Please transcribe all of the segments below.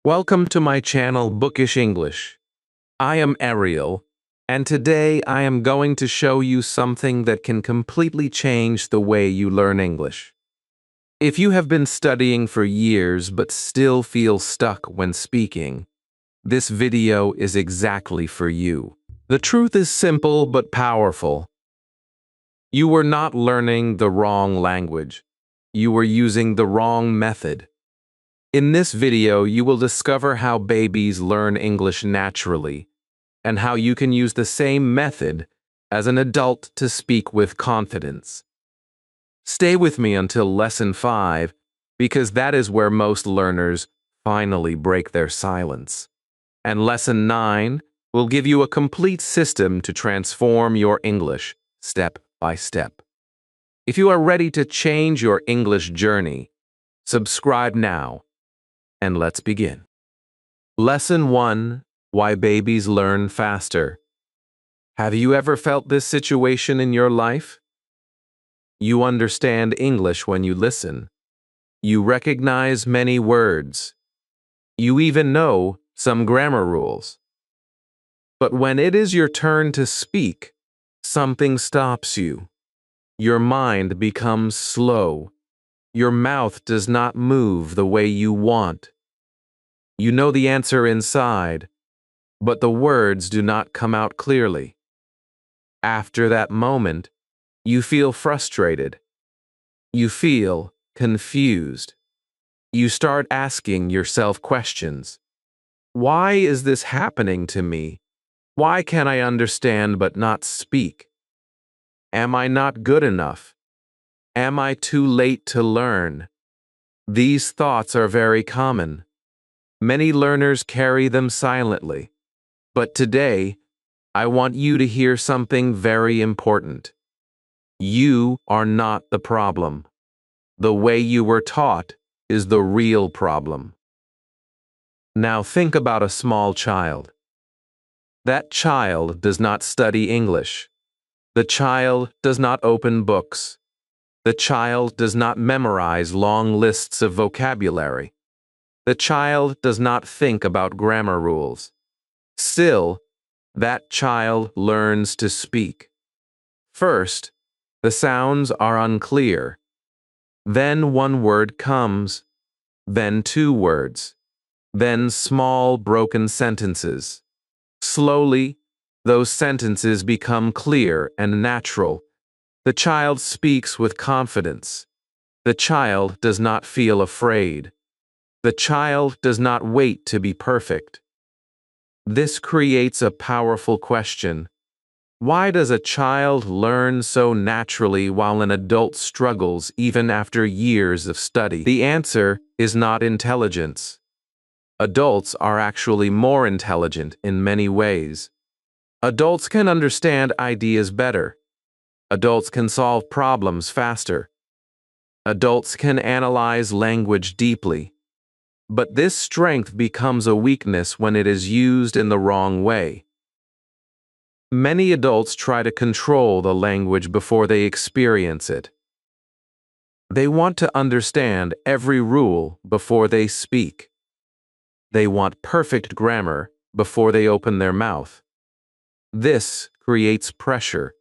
Welcome to my channel Bookish English. I am Ariel, and today I am going to show you something that can completely change the way you learn English. If you have been studying for years but still feel stuck when speaking, this video is exactly for you. The truth is simple but powerful. You were not learning the wrong language. You were using the wrong method. In this video, you will discover how babies learn English naturally and how you can use the same method as an adult to speak with confidence. Stay with me until Lesson 5 because that is where most learners finally break their silence. And Lesson 9 will give you a complete system to transform your English step by step. If you are ready to change your English journey, subscribe now. And let's begin. Lesson 1: Why Babies Learn Faster. Have you ever felt this situation in your life? You understand English when you listen. You recognize many words. You even know some grammar rules. But when it is your turn to speak, something stops you. Your mind becomes slow. Your mouth does not move the way you want. You know the answer inside, but the words do not come out clearly. After that moment, you feel frustrated. You feel confused. You start asking yourself questions. Why is this happening to me? Why can I understand but not speak? Am I not good enough? Am I too late to learn? These thoughts are very common. Many learners carry them silently. But today, I want you to hear something very important. You are not the problem. The way you were taught is the real problem. Now think about a small child. That child does not study English. The child does not open books. The child does not memorize long lists of vocabulary. The child does not think about grammar rules. Still, that child learns to speak. First, the sounds are unclear. Then one word comes, then two words, then small broken sentences. Slowly, those sentences become clear and natural. The child speaks with confidence. The child does not feel afraid. The child does not wait to be perfect. This creates a powerful question. Why does a child learn so naturally while an adult struggles even after years of study? The answer is not intelligence. Adults are actually more intelligent in many ways. Adults can understand ideas better. Adults can solve problems faster. Adults can analyze language deeply. But this strength becomes a weakness when it is used in the wrong way. Many adults try to control the language before they experience it. They want to understand every rule before they speak. They want perfect grammar before they open their mouth. This creates pressure,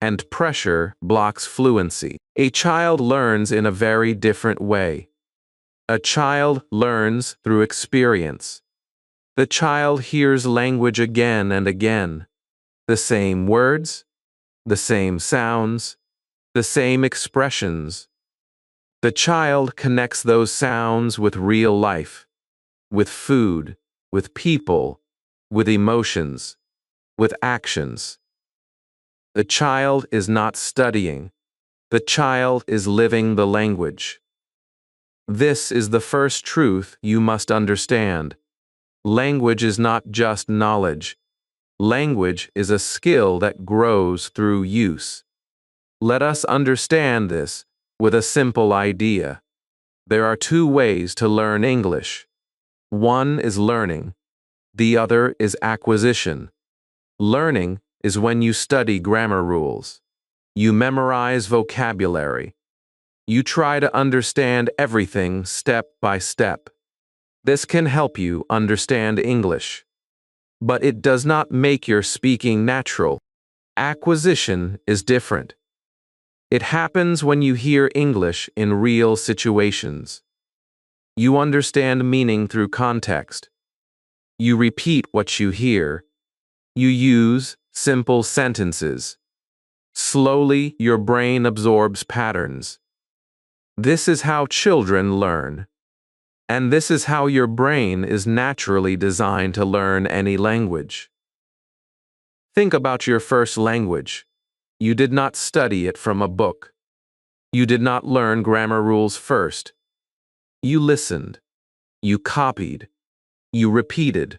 and pressure blocks fluency. A child learns in a very different way. A child learns through experience. The child hears language again and again. The same words, the same sounds, the same expressions. The child connects those sounds with real life, with food, with people, with emotions, with actions. The child is not studying. The child is living the language. This is the first truth you must understand. Language is not just knowledge. Language is a skill that grows through use. Let us understand this with a simple idea. There are two ways to learn English. One is learning. The other is acquisition. Learning is when you study grammar rules. You memorize vocabulary. You try to understand everything step by step. This can help you understand English, but it does not make your speaking natural. Acquisition is different. It happens when you hear English in real situations. You understand meaning through context. You repeat what you hear. You use simple sentences. Slowly, your brain absorbs patterns. This is how children learn. And this is how your brain is naturally designed to learn any language. Think about your first language. You did not study it from a book. You did not learn grammar rules first. You listened. You copied. You repeated.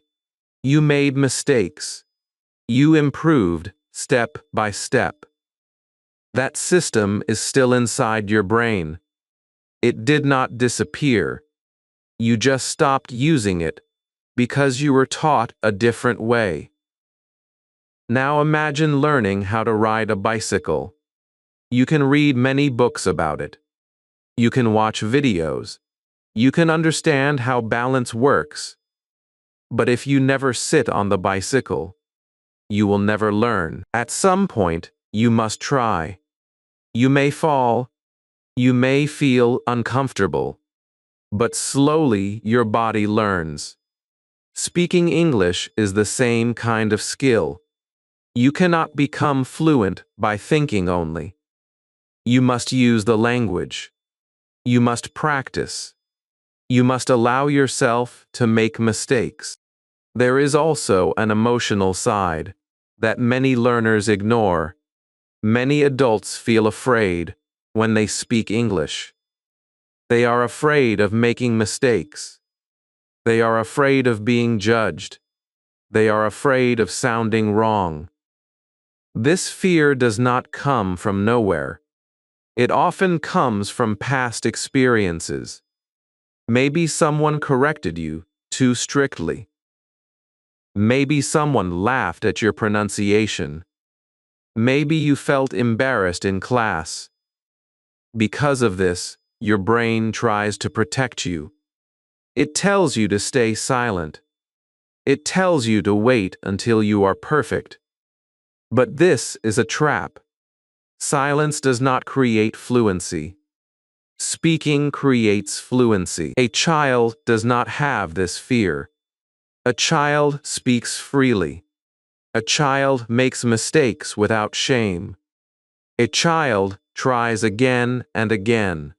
You made mistakes. You improved step by step. That system is still inside your brain. It did not disappear. You just stopped using it because you were taught a different way. Now imagine learning how to ride a bicycle. You can read many books about it. You can watch videos. You can understand how balance works. But if you never sit on the bicycle, you will never learn. At some point, you must try. You may fall. You may feel uncomfortable. But slowly your body learns. Speaking English is the same kind of skill. You cannot become fluent by thinking only. You must use the language. You must practice. You must allow yourself to make mistakes. There is also an emotional side that many learners ignore. Many adults feel afraid when they speak English. They are afraid of making mistakes. They are afraid of being judged. They are afraid of sounding wrong. This fear does not come from nowhere. It often comes from past experiences. Maybe someone corrected you too strictly. Maybe someone laughed at your pronunciation. Maybe you felt embarrassed in class. Because of this, your brain tries to protect you. It tells you to stay silent. It tells you to wait until you are perfect. But this is a trap. Silence does not create fluency. Speaking creates fluency. A child does not have this fear. A child speaks freely. A child makes mistakes without shame. A child tries again and again.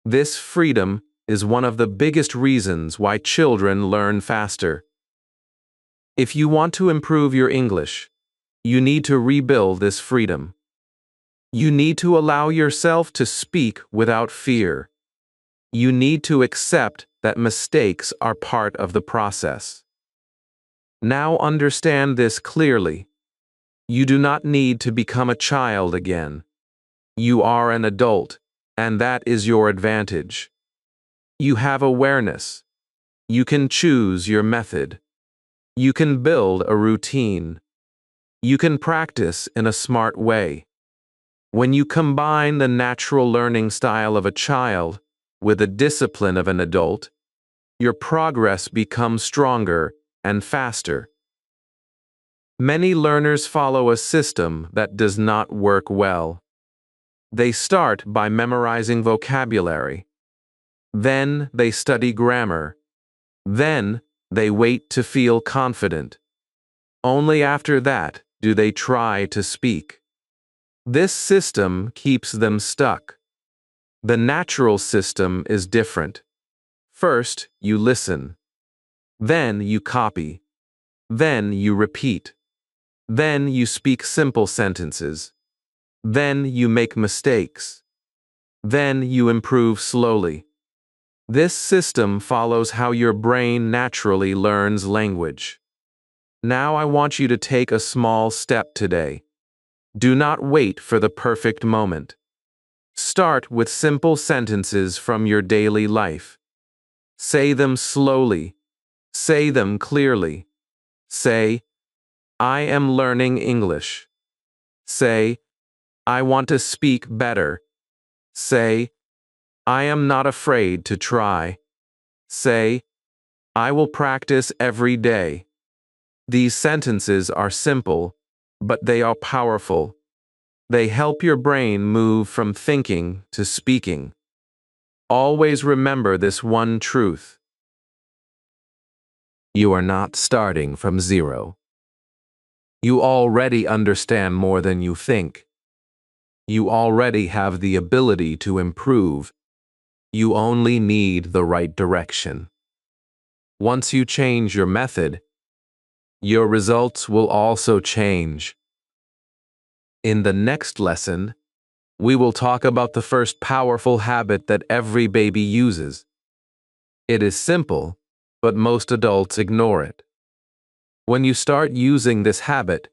This freedom is one of the biggest reasons why children learn faster. If you want to improve your English, you need to rebuild this freedom. You need to allow yourself to speak without fear. You need to accept that mistakes are part of the process. Now understand this clearly. You do not need to become a child again. You are an adult, and that is your advantage. You have awareness. You can choose your method. You can build a routine. You can practice in a smart way. When you combine the natural learning style of a child with the discipline of an adult, your progress becomes stronger and faster. Many learners follow a system that does not work well. They start by memorizing vocabulary. Then they study grammar. Then they wait to feel confident. Only after that do they try to speak. This system keeps them stuck. The natural system is different. First, you listen. Then you copy. Then you repeat. Then you speak simple sentences. Then you make mistakes. Then you improve slowly. This system follows how your brain naturally learns language. Now I want you to take a small step today. Do not wait for the perfect moment. Start with simple sentences from your daily life. Say them slowly. Say them clearly. Say, I am learning English. Say, I want to speak better. Say, I am not afraid to try. Say, I will practice every day. These sentences are simple, but they are powerful. They help your brain move from thinking to speaking. Always remember this one truth. You are not starting from zero. You already understand more than you think. You already have the ability to improve. You only need the right direction. Once you change your method, your results will also change. In the next lesson, we will talk about the first powerful habit that every baby uses. It is simple, but most adults ignore it. When you start using this habit,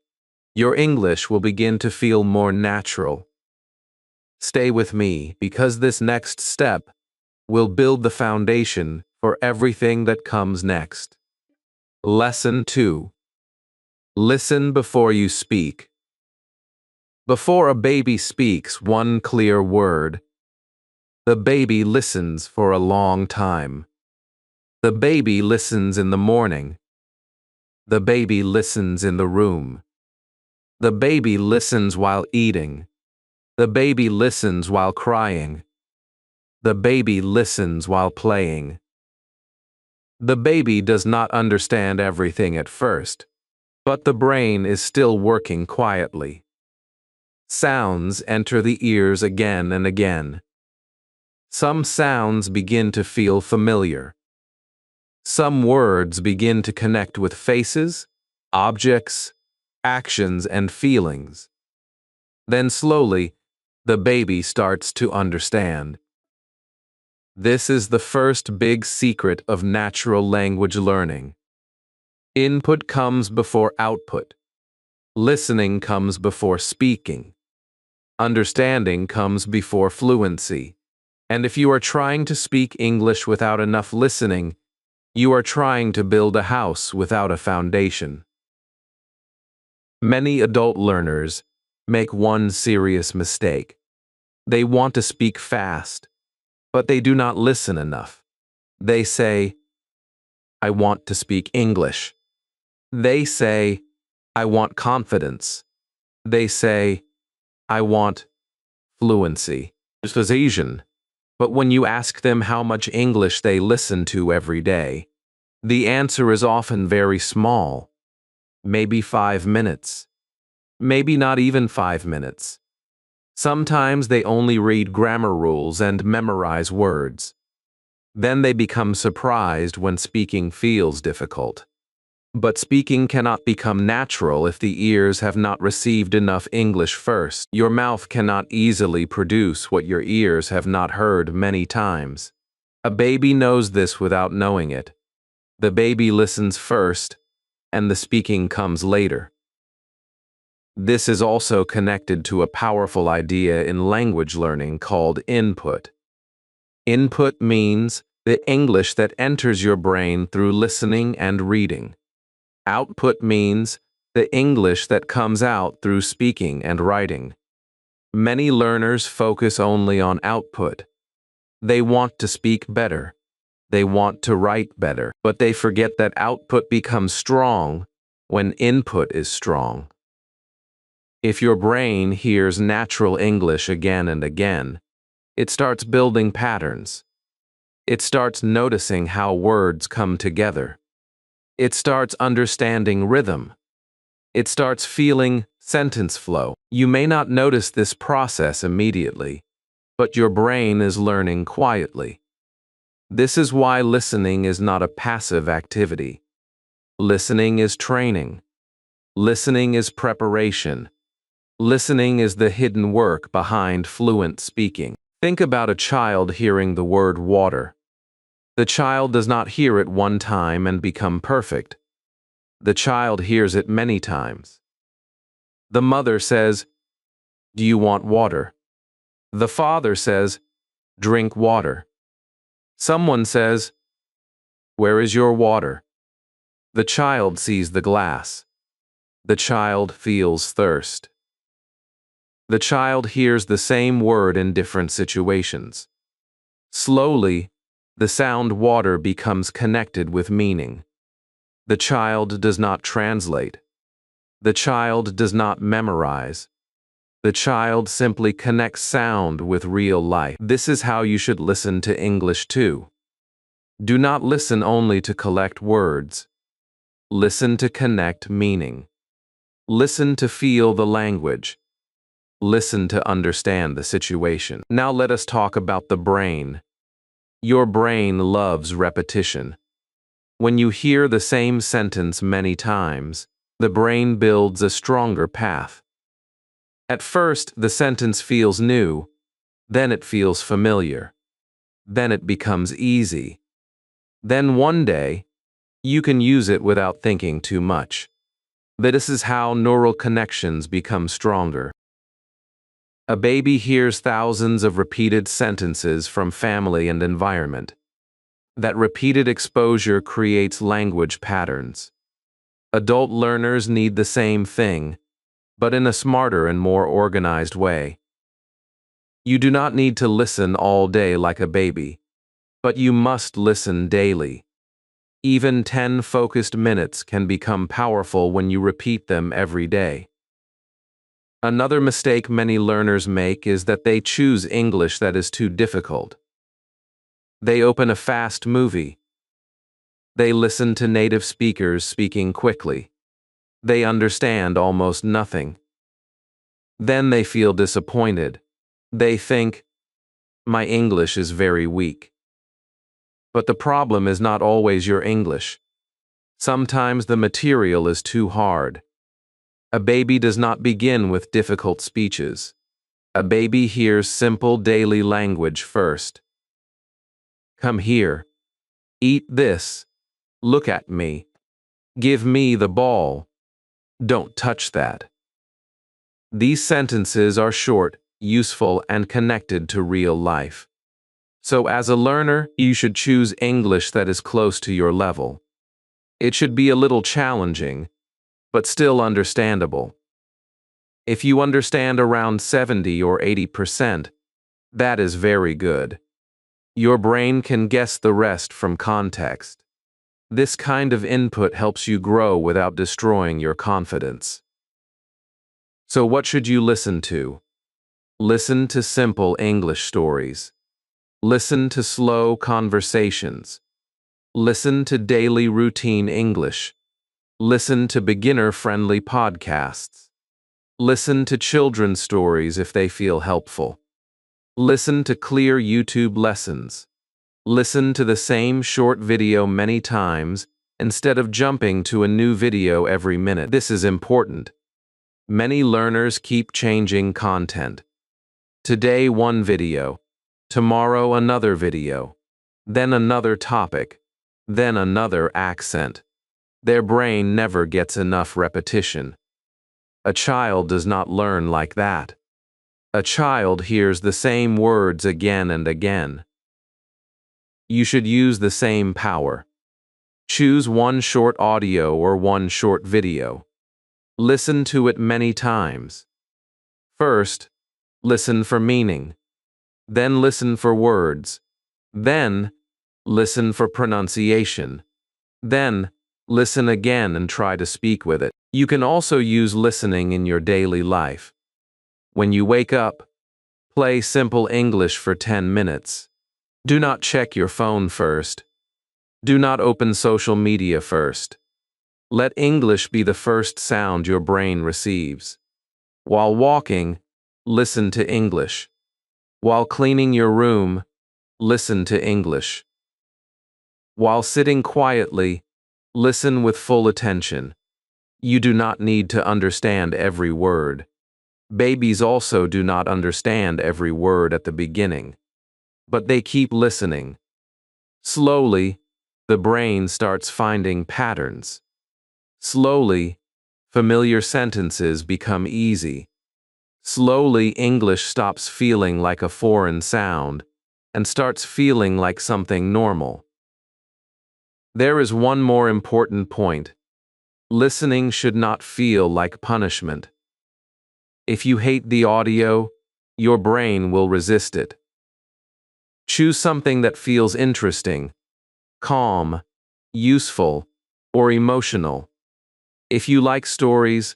your English will begin to feel more natural. Stay with me because this next step will build the foundation for everything that comes next. Lesson 2. Listen before you speak. Before a baby speaks one clear word, the baby listens for a long time. The baby listens in the morning. The baby listens in the room. The baby listens while eating. The baby listens while crying. The baby listens while playing. The baby does not understand everything at first, but the brain is still working quietly. Sounds enter the ears again and again. Some sounds begin to feel familiar. Some words begin to connect with faces, objects, actions, and feelings. Then slowly, the baby starts to understand. This is the first big secret of natural language learning. Input comes before output. Listening comes before speaking. Understanding comes before fluency. And if you are trying to speak English without enough listening, you are trying to build a house without a foundation. Many adult learners make one serious mistake. They want to speak fast, but they do not listen enough. They say, I want to speak English. They say, I want confidence. They say, I want fluency. Just as Asian. But when you ask them how much English they listen to every day, the answer is often very small. Maybe 5 minutes. Maybe not even 5 minutes. Sometimes they only read grammar rules and memorize words. Then they become surprised when speaking feels difficult. But speaking cannot become natural if the ears have not received enough English first. Your mouth cannot easily produce what your ears have not heard many times. A baby knows this without knowing it. The baby listens first, and the speaking comes later. This is also connected to a powerful idea in language learning called input. Input means the English that enters your brain through listening and reading. Output means the English that comes out through speaking and writing. Many learners focus only on output. They want to speak better. They want to write better, but they forget that output becomes strong when input is strong. If your brain hears natural English again and again, it starts building patterns. It starts noticing how words come together. It starts understanding rhythm. It starts feeling sentence flow. You may not notice this process immediately, but your brain is learning quietly. This is why listening is not a passive activity. Listening is training. Listening is preparation. Listening is the hidden work behind fluent speaking. Think about a child hearing the word water. The child does not hear it one time and become perfect. The child hears it many times. The mother says, "Do you want water?" The father says, "Drink water." Someone says, "Where is your water?" The child sees the glass. The child feels thirst. The child hears the same word in different situations. Slowly, The sound water becomes connected with meaning. The child does not translate. The child does not memorize. The child simply connects sound with real life. This is how you should listen to English too. Do not listen only to collect words. Listen to connect meaning. Listen to feel the language. Listen to understand the situation. Now let us talk about the brain. Your brain loves repetition. When you hear the same sentence many times, the brain builds a stronger path. At first, the sentence feels new, then it feels familiar. Then it becomes easy. Then one day, you can use it without thinking too much. This is how neural connections become stronger. A baby hears thousands of repeated sentences from family and environment. That repeated exposure creates language patterns. Adult learners need the same thing, but in a smarter and more organized way. You do not need to listen all day like a baby, but you must listen daily. Even 10 focused minutes can become powerful when you repeat them every day. Another mistake many learners make is that they choose English that is too difficult. They open a fast movie. They listen to native speakers speaking quickly. They understand almost nothing. Then they feel disappointed. They think, "My English is very weak." But the problem is not always your English. Sometimes the material is too hard. A baby does not begin with difficult speeches. A baby hears simple daily language first. Come here. Eat this. Look at me. Give me the ball. Don't touch that. These sentences are short, useful, and connected to real life. So as a learner, you should choose English that is close to your level. It should be a little challenging, but still understandable. If you understand around 70 or 80%, that is very good. Your brain can guess the rest from context. This kind of input helps you grow without destroying your confidence. So what should you listen to? Listen to simple English stories. Listen to slow conversations. Listen to daily routine English. Listen to beginner-friendly podcasts. Listen to children's stories if they feel helpful. Listen to clear YouTube lessons. Listen to the same short video many times instead of jumping to a new video every minute. This is important. Many learners keep changing content. Today one video, tomorrow another video, then another topic, then another accent. Their brain never gets enough repetition. A child does not learn like that. A child hears the same words again and again. You should use the same power. Choose one short audio or one short video. Listen to it many times. First, listen for meaning. Then listen for words. Then, listen for pronunciation. Then, listen again and try to speak with it. You can also use listening in your daily life. When you wake up, play simple English for 10 minutes. Do not check your phone first. Do not open social media first. Let English be the first sound your brain receives. While walking, listen to English. While cleaning your room, listen to English. While sitting quietly, listen with full attention. You do not need to understand every word. Babies also do not understand every word at the beginning, but they keep listening. Slowly, the brain starts finding patterns. Slowly, familiar sentences become easy. Slowly, English stops feeling like a foreign sound and starts feeling like something normal. There is one more important point. Listening should not feel like punishment. If you hate the audio, your brain will resist it. Choose something that feels interesting, calm, useful, or emotional. If you like stories,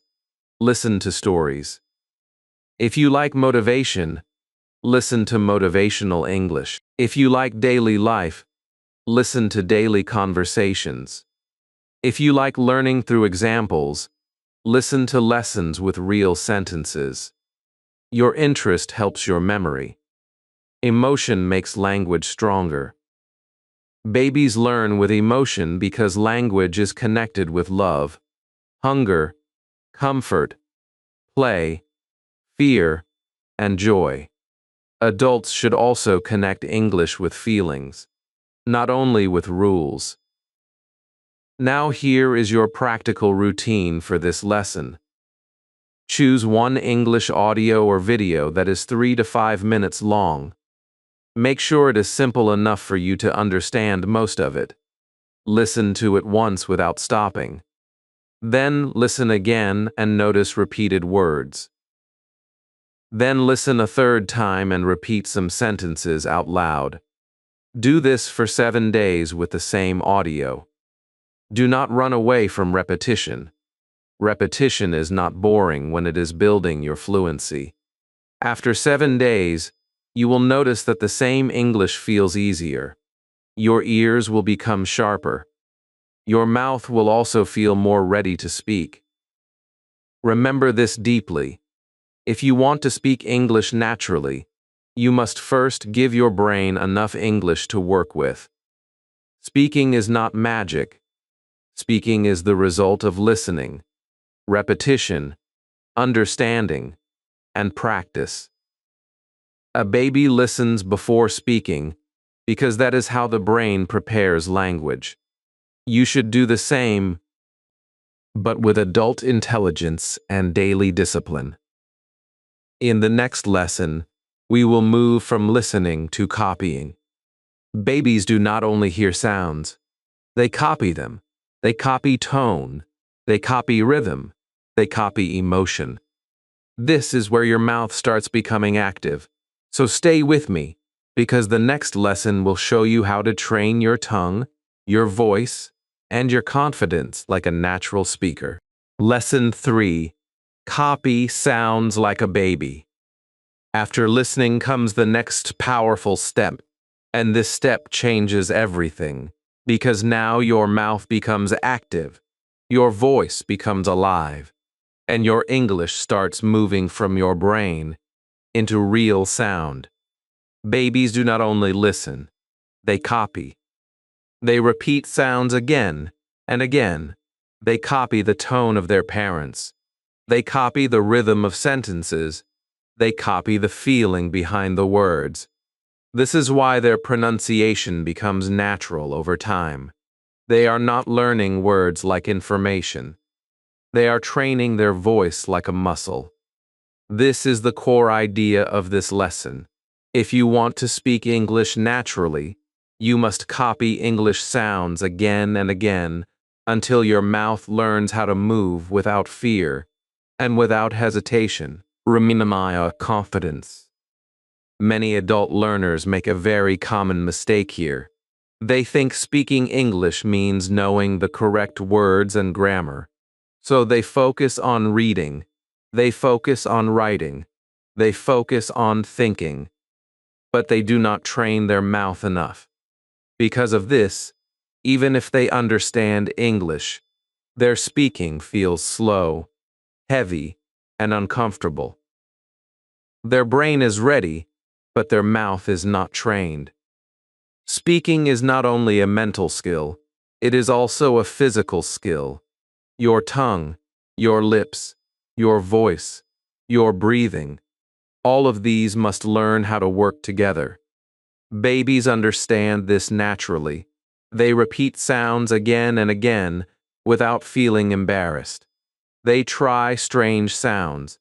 listen to stories. If you like motivation, listen to motivational English. If you like daily life, listen to daily conversations. If you like learning through examples, listen to lessons with real sentences. Your interest helps your memory. Emotion makes language stronger. Babies learn with emotion because language is connected with love, hunger, comfort, play, fear, and joy. Adults should also connect English with feelings, not only with rules. Now here is your practical routine for this lesson. Choose one English audio or video that is 3 to 5 minutes long. Make sure it is simple enough for you to understand most of it. Listen to it once without stopping. Then listen again and notice repeated words. Then listen a third time and repeat some sentences out loud. Do this for 7 days with the same audio. Do not run away from repetition. Repetition is not boring when it is building your fluency. After 7 days, you will notice that the same English feels easier. Your ears will become sharper. Your mouth will also feel more ready to speak. Remember this deeply. If you want to speak English naturally, you must first give your brain enough English to work with. Speaking is not magic. Speaking is the result of listening, repetition, understanding, and practice. A baby listens before speaking because that is how the brain prepares language. You should do the same, but with adult intelligence and daily discipline. In the next lesson, we will move from listening to copying. Babies do not only hear sounds, they copy them. They copy tone. They copy rhythm. They copy emotion. This is where your mouth starts becoming active. So stay with me, because the next lesson will show you how to train your tongue, your voice, and your confidence like a natural speaker. Lesson 3. Copy sounds like a baby. After listening comes the next powerful step, and this step changes everything, because now your mouth becomes active, your voice becomes alive, and your English starts moving from your brain into real sound. Babies do not only listen, they copy. They repeat sounds again and again. They copy the tone of their parents. They copy the rhythm of sentences. They copy the feeling behind the words. This is why their pronunciation becomes natural over time. They are not learning words like information. They are training their voice like a muscle. This is the core idea of this lesson. If you want to speak English naturally, you must copy English sounds again and again until your mouth learns how to move without fear and without hesitation. Remember confidence. Many adult learners make a very common mistake here. They think speaking English means knowing the correct words and grammar. So they focus on reading, they focus on writing, they focus on thinking, but they do not train their mouth enough. Because of this, even if they understand English, their speaking feels slow, heavy, and uncomfortable. Their brain is ready, but their mouth is not trained. Speaking is not only a mental skill, it is also a physical skill. Your tongue, your lips, your voice, your breathing, all of these must learn how to work together. Babies understand this naturally. They repeat sounds again and again without feeling embarrassed. They try strange sounds.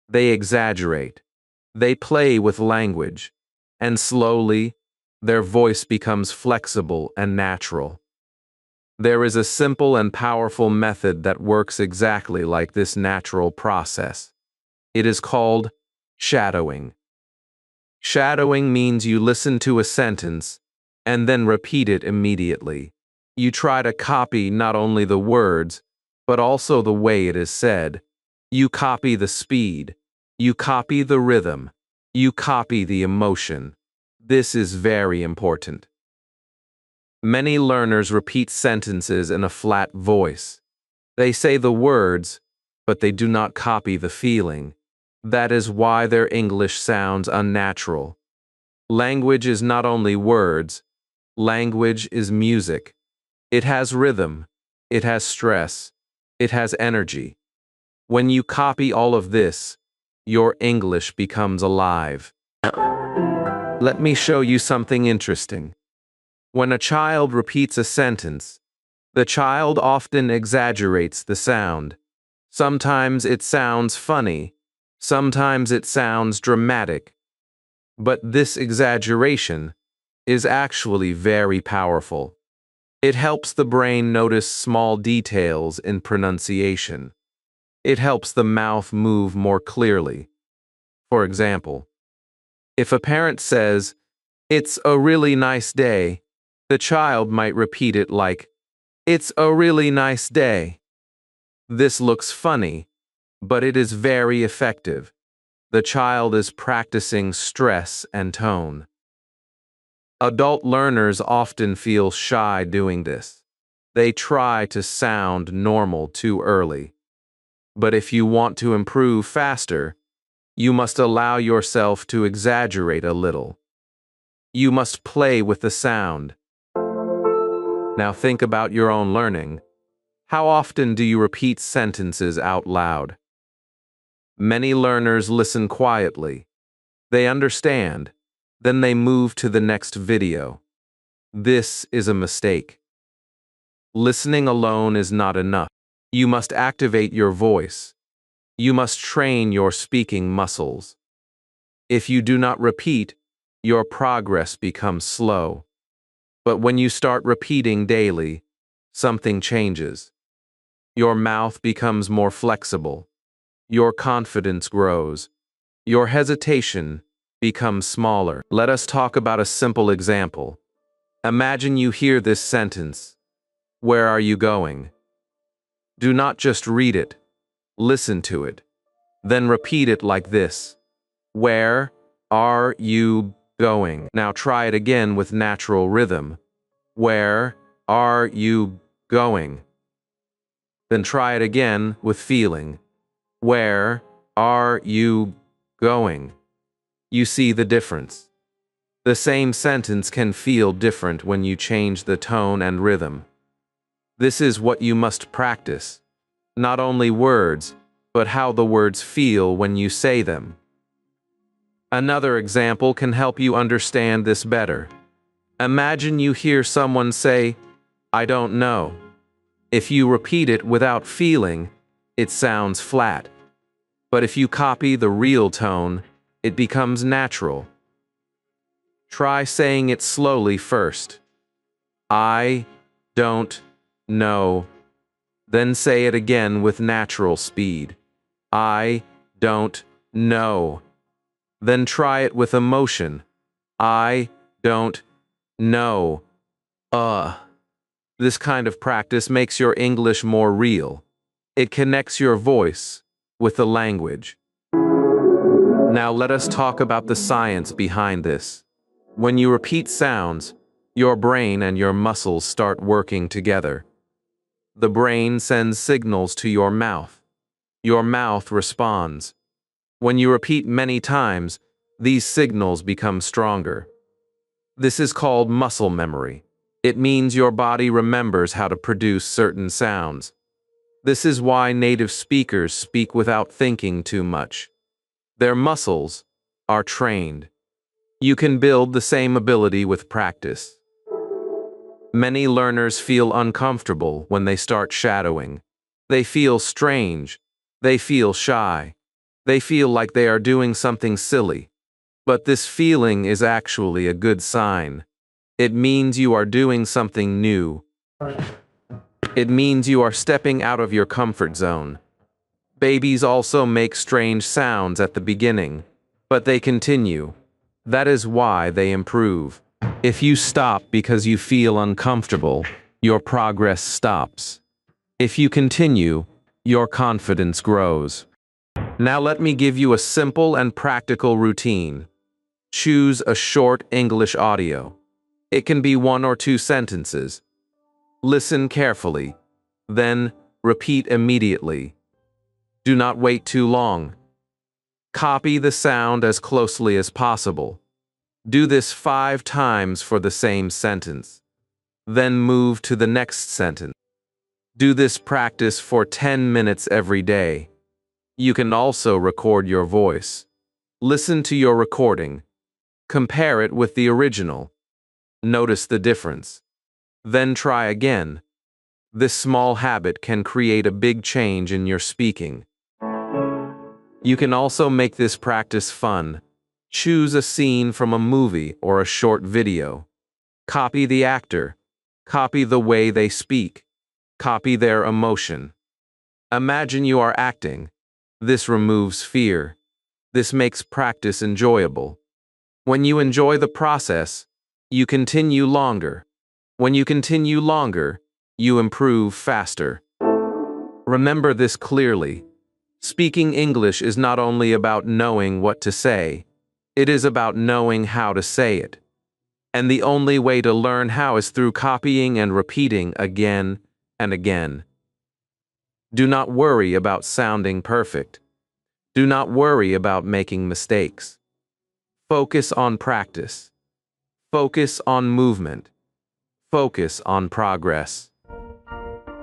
They exaggerate. They play with language. And slowly, their voice becomes flexible and natural. There is a simple and powerful method that works exactly like this natural process. It is called shadowing. Shadowing means you listen to a sentence and then repeat it immediately. You try to copy not only the words, but also the way it is said. You copy the speed. You copy the rhythm. You copy the emotion. This is very important. Many learners repeat sentences in a flat voice. They say the words, but they do not copy the feeling. That is why their English sounds unnatural. Language is not only words, language is music. It has rhythm, it has stress, it has energy. When you copy all of this, your English becomes alive. Let me show you something interesting. When a child repeats a sentence, the child often exaggerates the sound. Sometimes it sounds funny, sometimes it sounds dramatic. But this exaggeration is actually very powerful. It helps the brain notice small details in pronunciation. It helps the mouth move more clearly. For example, if a parent says, "It's a really nice day," the child might repeat it like, "It's a really nice day." This looks funny, but it is very effective. The child is practicing stress and tone. Adult learners often feel shy doing this. They try to sound normal too early. But if you want to improve faster, you must allow yourself to exaggerate a little. You must play with the sound. Now think about your own learning. How often do you repeat sentences out loud? Many learners listen quietly. They understand, then they move to the next video. This is a mistake. Listening alone is not enough. You must activate your voice. You must train your speaking muscles. If you do not repeat, your progress becomes slow. But when you start repeating daily, something changes. Your mouth becomes more flexible. Your confidence grows. Your hesitation becomes smaller. Let us talk about a simple example. Imagine you hear this sentence. Where are you going? Do not just read it. Listen to it. Then repeat it like this. Where are you going? Now try it again with natural rhythm. Where are you going? Then try it again with feeling. Where are you going? You see the difference. The same sentence can feel different when you change the tone and rhythm. This is what you must practice. Not only words, but how the words feel when you say them. Another example can help you understand this better. Imagine you hear someone say, "I don't know." If you repeat it without feeling, it sounds flat. But if you copy the real tone, it becomes natural. Try saying it slowly first. I don't know. Then say it again with natural speed. I don't know. Then try it with emotion. I don't know. This kind of practice makes your English more real. It connects your voice with the language. Now let us talk about the science behind this. When you repeat sounds, your brain and your muscles start working together. The brain sends signals to your mouth. Your mouth responds. When you repeat many times, these signals become stronger. This is called muscle memory. It means your body remembers how to produce certain sounds. This is why native speakers speak without thinking too much. Their muscles are trained. You can build the same ability with practice. Many learners feel uncomfortable when they start shadowing. They feel strange. They feel shy. They feel like they are doing something silly. But this feeling is actually a good sign. It means you are doing something new. It means you are stepping out of your comfort zone. Babies also make strange sounds at the beginning, but they continue. That is why they improve. If you stop because you feel uncomfortable, your progress stops. If you continue, your confidence grows. Now let me give you a simple and practical routine. Choose a short English audio. It can be 1 or 2 sentences. Listen carefully, then repeat immediately. Do not wait too long. Copy the sound as closely as possible. Do this 5 times for the same sentence. Then move to the next sentence. Do this practice for 10 minutes every day. You can also record your voice. Listen to your recording. Compare it with the original. Notice the difference. Then try again. This small habit can create a big change in your speaking. You can also make this practice fun. Choose a scene from a movie or a short video. Copy the actor. Copy the way they speak. Copy their emotion. Imagine you are acting. This removes fear. This makes practice enjoyable. When you enjoy the process, you continue longer. When you continue longer, you improve faster. Remember this clearly. Speaking English is not only about knowing what to say, it is about knowing how to say it. And the only way to learn how is through copying and repeating again and again. Do not worry about sounding perfect. Do not worry about making mistakes. Focus on practice. Focus on movement. Focus on progress.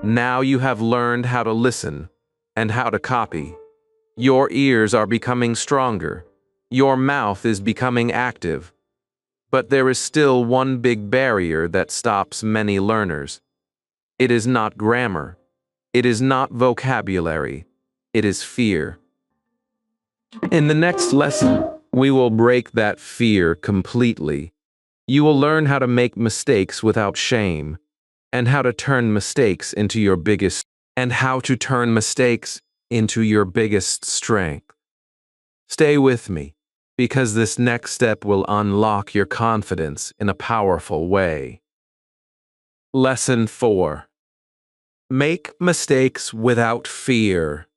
Now you have learned how to listen and how to copy. Your ears are becoming stronger. Your mouth is becoming active. But there is still one big barrier that stops many learners. It is not grammar. It is not vocabulary. It is fear. In the next lesson, we will break that fear completely. You will learn how to make mistakes without shame, and how to turn mistakes into your biggest strength. Stay with me, because this next step will unlock your confidence in a powerful way. Lesson 4. Make mistakes without fear.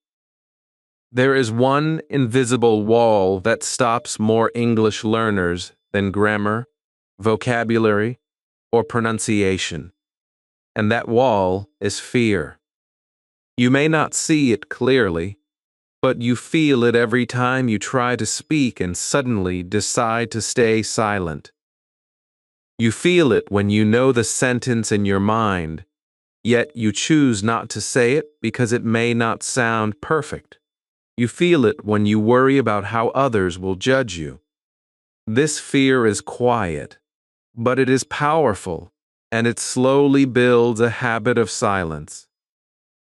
There is one invisible wall that stops more English learners than grammar, vocabulary, or pronunciation. And that wall is fear. You may not see it clearly, but you feel it every time you try to speak and suddenly decide to stay silent. You feel it when you know the sentence in your mind, yet you choose not to say it because it may not sound perfect. You feel it when you worry about how others will judge you. This fear is quiet, but it is powerful, and it slowly builds a habit of silence.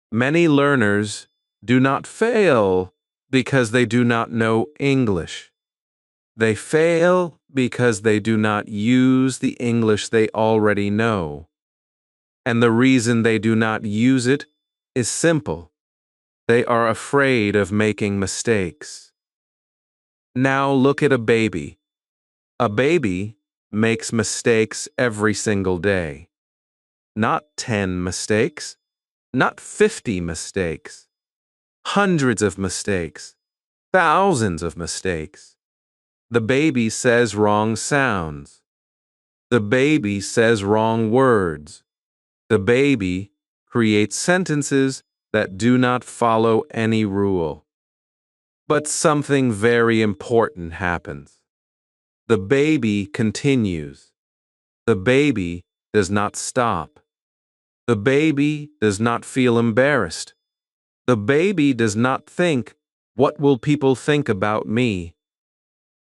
Many learners do not fail because they do not know English. They fail because they do not use the English they already know. And the reason they do not use it is simple. They are afraid of making mistakes. Now look at a baby. A baby makes mistakes every single day. Not 10 mistakes, not 50 mistakes, hundreds of mistakes, thousands of mistakes. The baby says wrong sounds. The baby says wrong words. The baby creates sentences that do not follow any rule. But something very important happens. The baby continues. The baby does not stop. The baby does not feel embarrassed. The baby does not think, "What will people think about me?"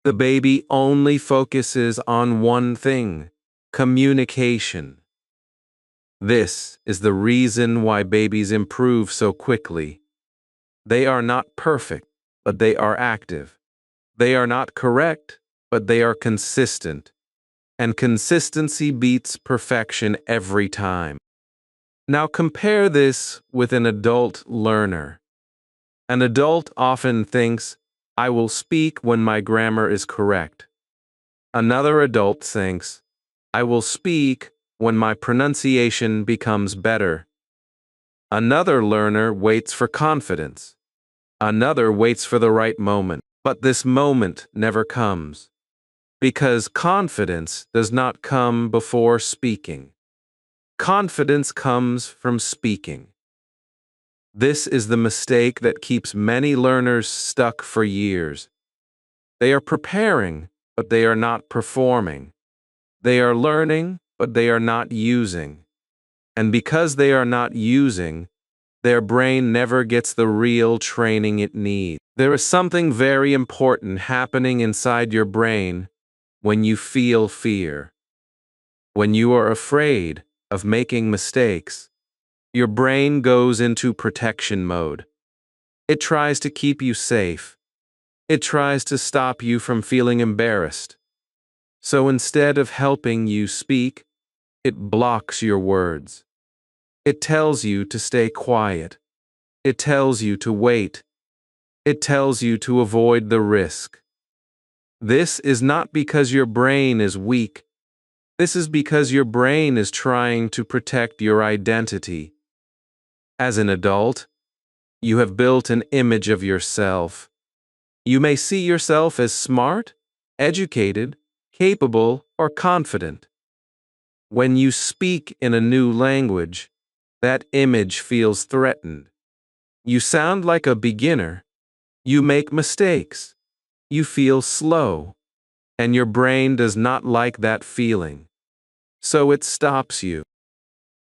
The baby only focuses on one thing: communication. This is the reason why babies improve so quickly. They are not perfect, but they are active. They are not correct, but they are consistent. And consistency beats perfection every time. Now compare this with an adult learner. An adult often thinks, "I will speak when my grammar is correct." Another adult thinks, I will speak when my pronunciation becomes better. Another learner waits for confidence. Another waits for the right moment. But this moment never comes, because confidence does not come before speaking. Confidence comes from speaking. This is the mistake that keeps many learners stuck for years. They are preparing, but they are not performing. They are learning, but they are not using. And because they are not using, their brain never gets the real training it needs. There is something very important happening inside your brain when you feel fear. When you are afraid of making mistakes, your brain goes into protection mode. It tries to keep you safe. It tries to stop you from feeling embarrassed. So instead of helping you speak, it blocks your words. It tells you to stay quiet. It tells you to wait. It tells you to avoid the risk. This is not because your brain is weak. This is because your brain is trying to protect your identity. As an adult, you have built an image of yourself. You may see yourself as smart, educated, capable, or confident. When you speak in a new language, that image feels threatened. You sound like a beginner. You make mistakes. You feel slow. And your brain does not like that feeling. So it stops you.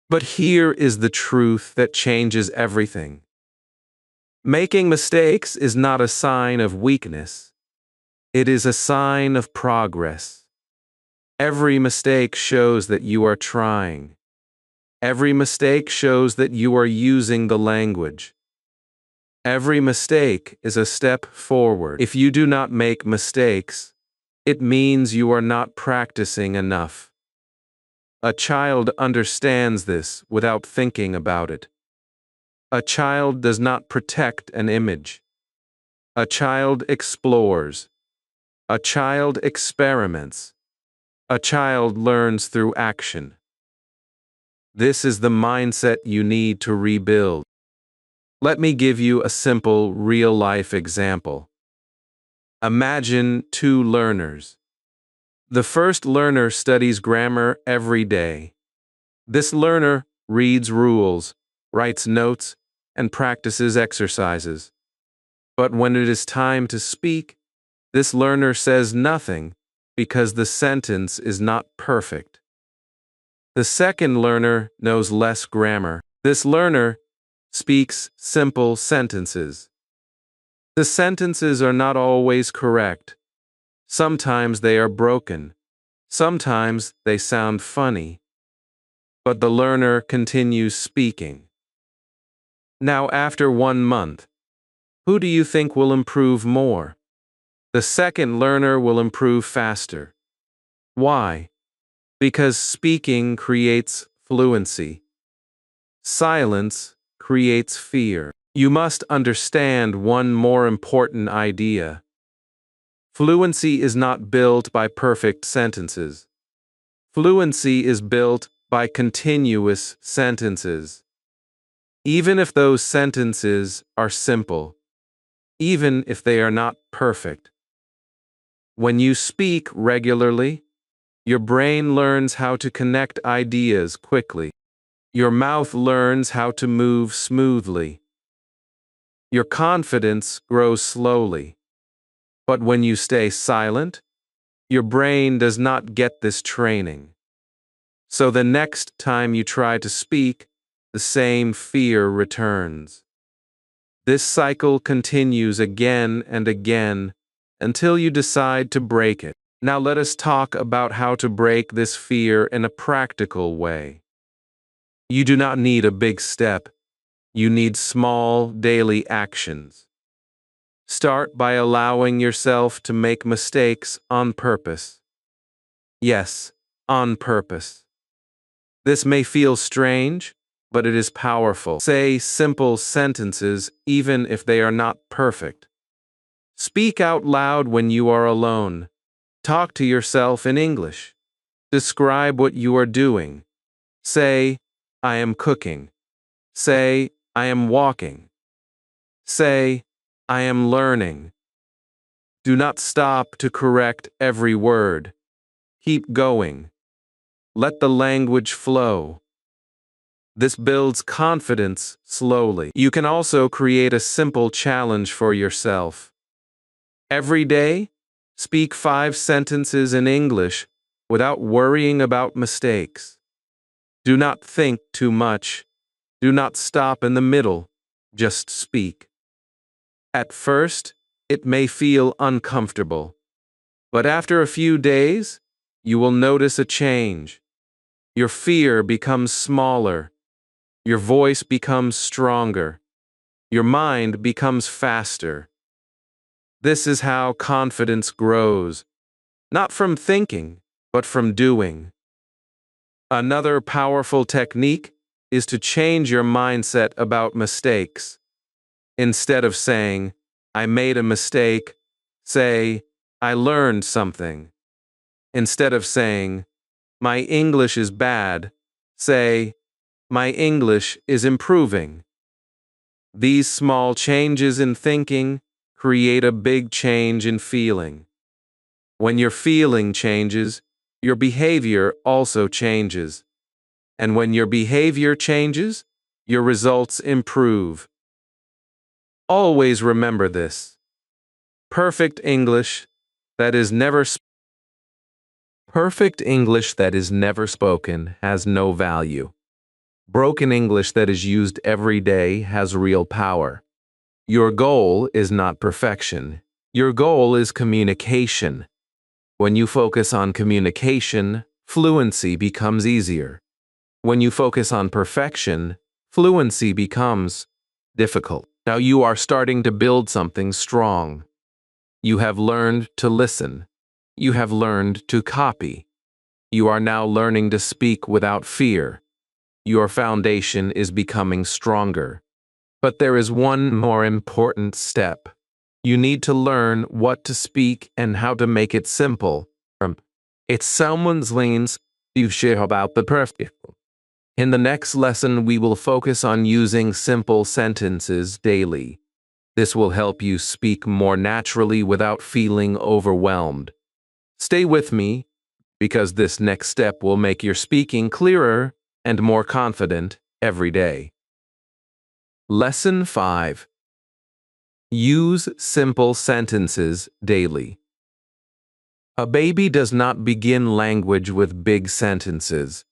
But here is the truth that changes everything. Making mistakes is not a sign of weakness. It is a sign of progress. Every mistake shows that you are trying. Every mistake shows that you are using the language. Every mistake is a step forward. If you do not make mistakes, it means you are not practicing enough. A child understands this without thinking about it. A child does not protect an image. A child explores. A child experiments. A child learns through action. This is the mindset you need to rebuild. Let me give you a simple, real-life example. Imagine two learners. The first learner studies grammar every day. This learner reads rules, writes notes, and practices exercises. But when it is time to speak, this learner says nothing because the sentence is not perfect. The second learner knows less grammar. This learner speaks simple sentences. The sentences are not always correct. Sometimes they are broken. Sometimes they sound funny. But the learner continues speaking. Now, after 1 month, who do you think will improve more? The second learner will improve faster. Why? Because speaking creates fluency. Silence creates fear. You must understand one more important idea. Fluency is not built by perfect sentences. Fluency is built by continuous sentences. Even if those sentences are simple, even if they are not perfect. When you speak regularly, your brain learns how to connect ideas quickly. Your mouth learns how to move smoothly. Your confidence grows slowly. But when you stay silent, your brain does not get this training. So the next time you try to speak, the same fear returns. This cycle continues again and again until you decide to break it. Now let us talk about how to break this fear in a practical way. You do not need a big step. You need small, daily actions. Start by allowing yourself to make mistakes on purpose. Yes, on purpose. This may feel strange, but it is powerful. Say simple sentences even if they are not perfect. Speak out loud when you are alone. Talk to yourself in English. Describe what you are doing. Say, I am cooking. Say, I am walking. Say, I am learning. Do not stop to correct every word. Keep going. Let the language flow. This builds confidence slowly. You can also create a simple challenge for yourself. Every day, speak 5 sentences in English without worrying about mistakes. Do not think too much. Do not stop in the middle. Just speak. At first, it may feel uncomfortable, but after a few days, you will notice a change. Your fear becomes smaller. Your voice becomes stronger. Your mind becomes faster. This is how confidence grows, not from thinking, but from doing. Another powerful technique is to change your mindset about mistakes. Instead of saying, I made a mistake, say, I learned something. Instead of saying, my English is bad, say, my English is improving. These small changes in thinking create a big change in feeling. When your feeling changes, your behavior also changes. And when your behavior changes, your results improve. Always remember this. Perfect English that is never spoken has no value. Broken English that is used every day has real power. Your goal is not perfection. Your goal is communication. When you focus on communication, fluency becomes easier. When you focus on perfection, fluency becomes difficult. Now you are starting to build something strong. You have learned to listen. You have learned to copy. You are now learning to speak without fear. Your foundation is becoming stronger. But there is one more important step. You need to learn what to speak and how to make it simple. It's someone's lanes you share about the perfect. In the next lesson, we will focus on using simple sentences daily. This will help you speak more naturally without feeling overwhelmed. Stay with me, because this next step will make your speaking clearer and more confident every day. Lesson 5. Use simple sentences daily. A baby does not begin language with big sentences.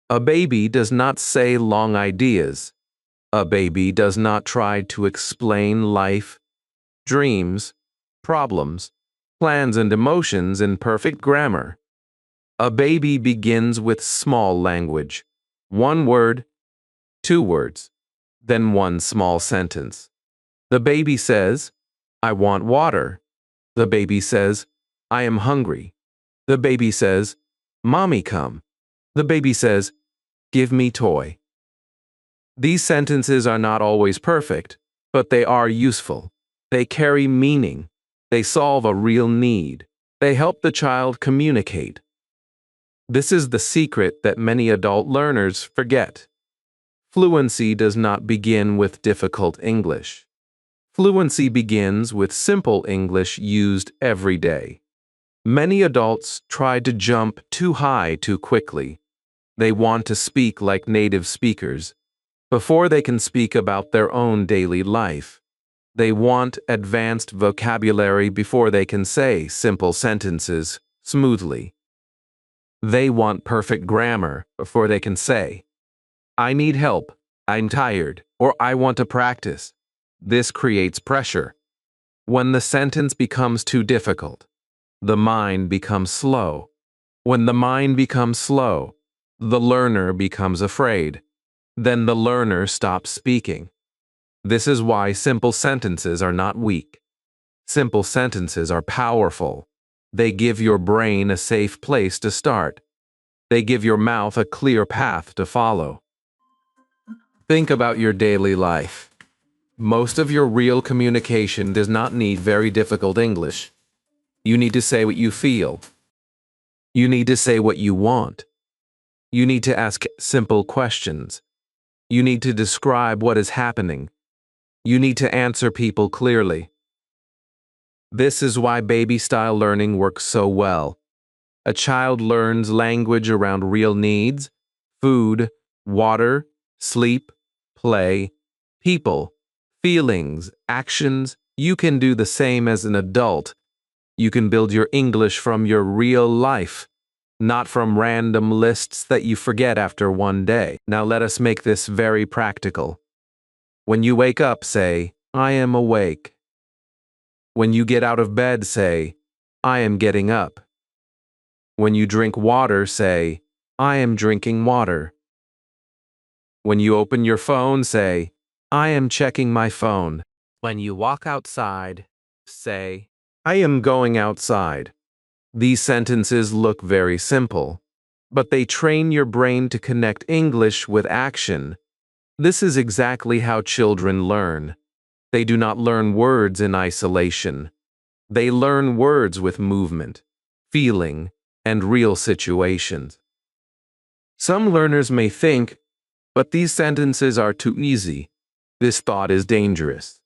A baby does not say long ideas. A baby does not try to explain life, dreams, problems, plans, and emotions in perfect grammar. A baby begins with small language, 1 word, 2 words, then 1 small sentence. The baby says, I want water. The baby says, I am hungry. The baby says, Mommy come. The baby says, give me toy. These sentences are not always perfect, but they are useful. They carry meaning. They solve a real need. They help the child communicate. This is the secret that many adult learners forget. Fluency does not begin with difficult English. Fluency begins with simple English used every day. Many adults try to jump too high too quickly. They want to speak like native speakers before they can speak about their own daily life. They want advanced vocabulary before they can say simple sentences smoothly. They want perfect grammar before they can say, I need help, I'm tired, or I want to practice. This creates pressure. When the sentence becomes too difficult, the mind becomes slow. When the mind becomes slow, the learner becomes afraid. Then the learner stops speaking. This is why simple sentences are not weak. Simple sentences are powerful. They give your brain a safe place to start. They give your mouth a clear path to follow. Think about your daily life. Most of your real communication does not need very difficult English. You need to say what you feel, You need to say what you want. You need to ask simple questions. You need to describe what is happening. You need to answer people clearly. This is why baby-style learning works so well. A child learns language around real needs: food, water, sleep, play, people, feelings, actions. You can do the same as an adult. You can build your English from your real life, not from random lists that you forget after one day. Now let us make this very practical. When you wake up, say, "I am awake." When you get out of bed, say, "I am getting up." When you drink water, say, "I am drinking water." When you open your phone, say, "I am checking my phone." When you walk outside, say, "I am going outside." These sentences look very simple, but they train your brain to connect English with action. This is exactly how children learn. They do not learn words in isolation. They learn words with movement, feeling, and real situations. Some learners may think, but these sentences are too easy. This thought is dangerous.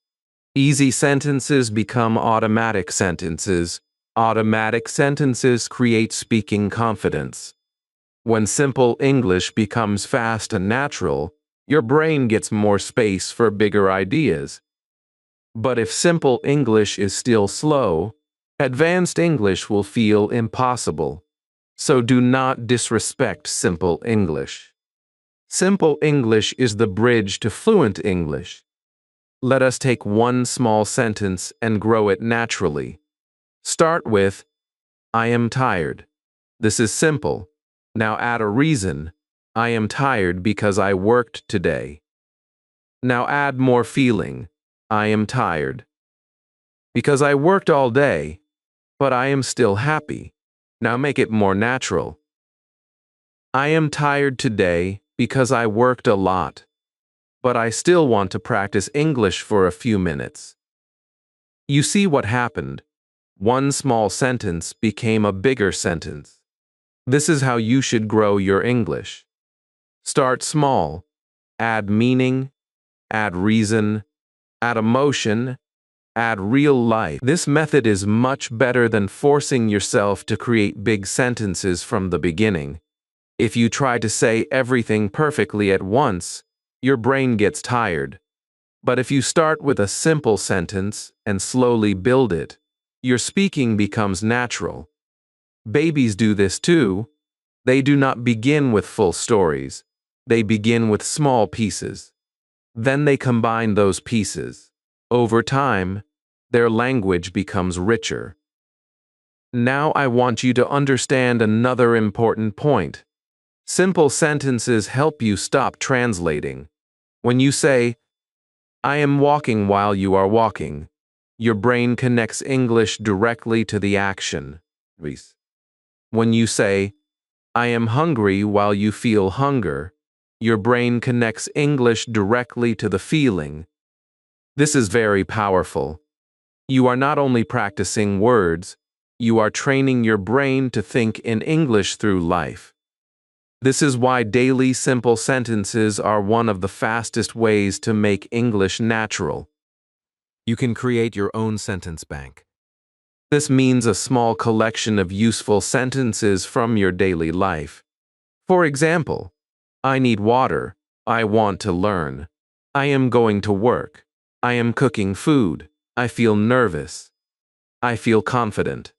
Easy sentences become automatic sentences. Automatic sentences create speaking confidence. When simple English becomes fast and natural, your brain gets more space for bigger ideas. But if simple English is still slow, advanced English will feel impossible. So do not disrespect simple English. Simple English is the bridge to fluent English. Let us take one small sentence and grow it naturally. Start with, "I am tired." This is simple. Now add a reason. "I am tired because I worked today." Now add more feeling. "I am tired because I worked all day, but I am still happy." Now make it more natural. "I am tired today because I worked a lot, but I still want to practice English for a few minutes." You see what happened? One small sentence became a bigger sentence. This is how you should grow your English. Start small. Add meaning, add reason, add emotion, add real life. This method is much better than forcing yourself to create big sentences from the beginning. If you try to say everything perfectly at once, your brain gets tired. But if you start with a simple sentence and slowly build it, your speaking becomes natural. Babies do this too. They do not begin with full stories. They begin with small pieces. Then they combine those pieces. Over time, their language becomes richer. Now I want you to understand another important point. Simple sentences help you stop translating. When you say, "I am walking while you are walking," your brain connects English directly to the action. When you say, "I am hungry while you feel hunger," your brain connects English directly to the feeling. This is very powerful. You are not only practicing words, you are training your brain to think in English through life. This is why daily simple sentences are one of the fastest ways to make English natural. You can create your own sentence bank. This means a small collection of useful sentences from your daily life. For example, "I need water," "I want to learn," "I am going to work," "I am cooking food," "I feel nervous," "I feel confident."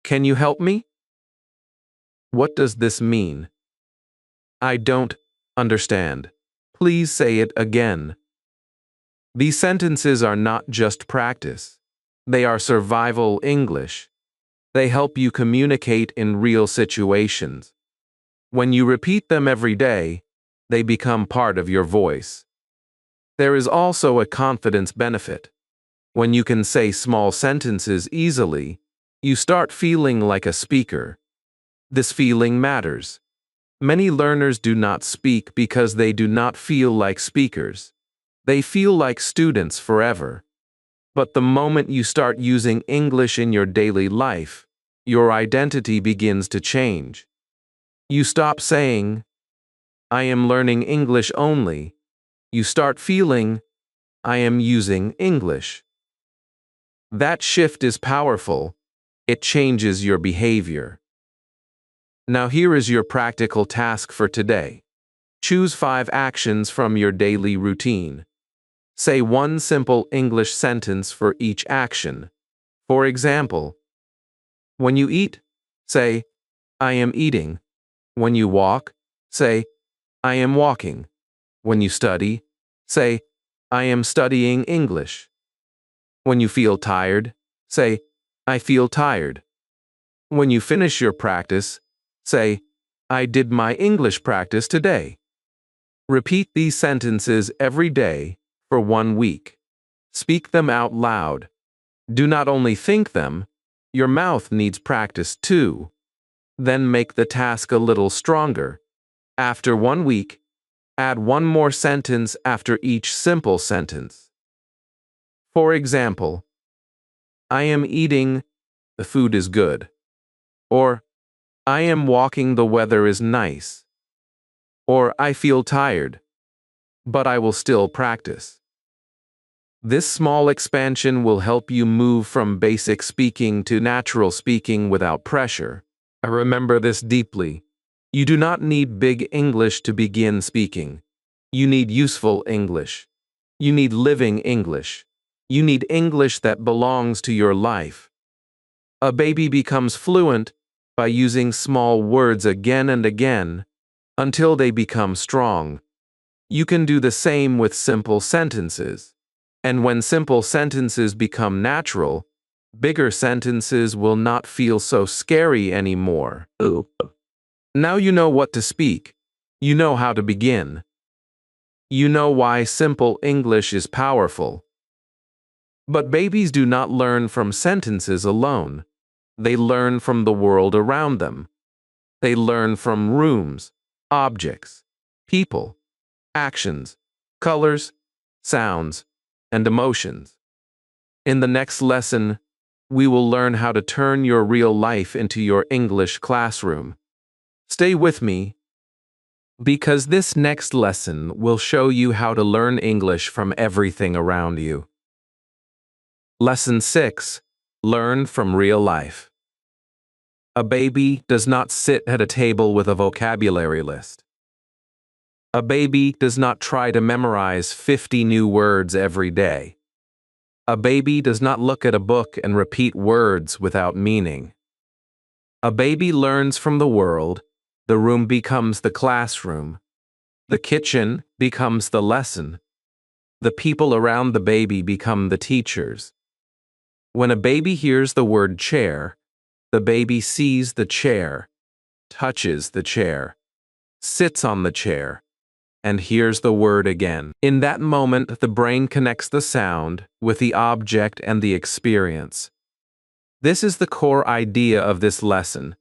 "Can you help me?" What does this mean? "I don't understand. Please say it again." These sentences are not just practice. They are survival English. They help you communicate in real situations. When you repeat them every day, they become part of your voice. There is also a confidence benefit. When you can say small sentences easily, you start feeling like a speaker. This feeling matters. Many learners do not speak because they do not feel like speakers. They feel like students forever. But the moment you start using English in your daily life, your identity begins to change. You stop saying, I am learning English only. You start feeling, I am using English. That shift is powerful. It changes your behavior. Now here is your practical task for today. Choose 5 actions from your daily routine. Say one simple English sentence for each action. For example, when you eat, say, I am eating. When you walk, say, I am walking. When you study, say, I am studying English. When you feel tired, say, I feel tired. When you finish your practice, say, I did my English practice today. Repeat these sentences every day for 1 week. Speak them out loud. Do not only think them, your mouth needs practice too. Then make the task a little stronger. After 1 week, add 1 more sentence after each simple sentence. For example, I am eating, the food is good. Or, I am walking, the weather is nice. Or, I feel tired, but I will still practice. This small expansion will help you move from basic speaking to natural speaking without pressure. I remember this deeply. You do not need big English to begin speaking. You need useful English. You need living English. You need English that belongs to your life. A baby becomes fluent by using small words again and again until they become strong. You can do the same with simple sentences. And when simple sentences become natural, bigger sentences will not feel so scary anymore. Now you know what to speak. You know how to begin. You know why simple English is powerful. But babies do not learn from sentences alone. They learn from the world around them. They learn from rooms, objects, people, actions, colors, sounds, and emotions. In the next lesson, we will learn how to turn your real life into your English classroom. Stay with me, because this next lesson will show you how to learn English from everything around you. Lesson 6. Learn from real life. A baby does not sit at a table with a vocabulary list. A baby does not try to memorize 50 new words every day. A baby does not look at a book and repeat words without meaning. A baby learns from the world. The room becomes the classroom. The kitchen becomes the lesson. The people around the baby become the teachers. When a baby hears the word chair, the baby sees the chair, touches the chair, sits on the chair, and hears the word again. In that moment, the brain connects the sound with the object and the experience. This is the core idea of this lesson.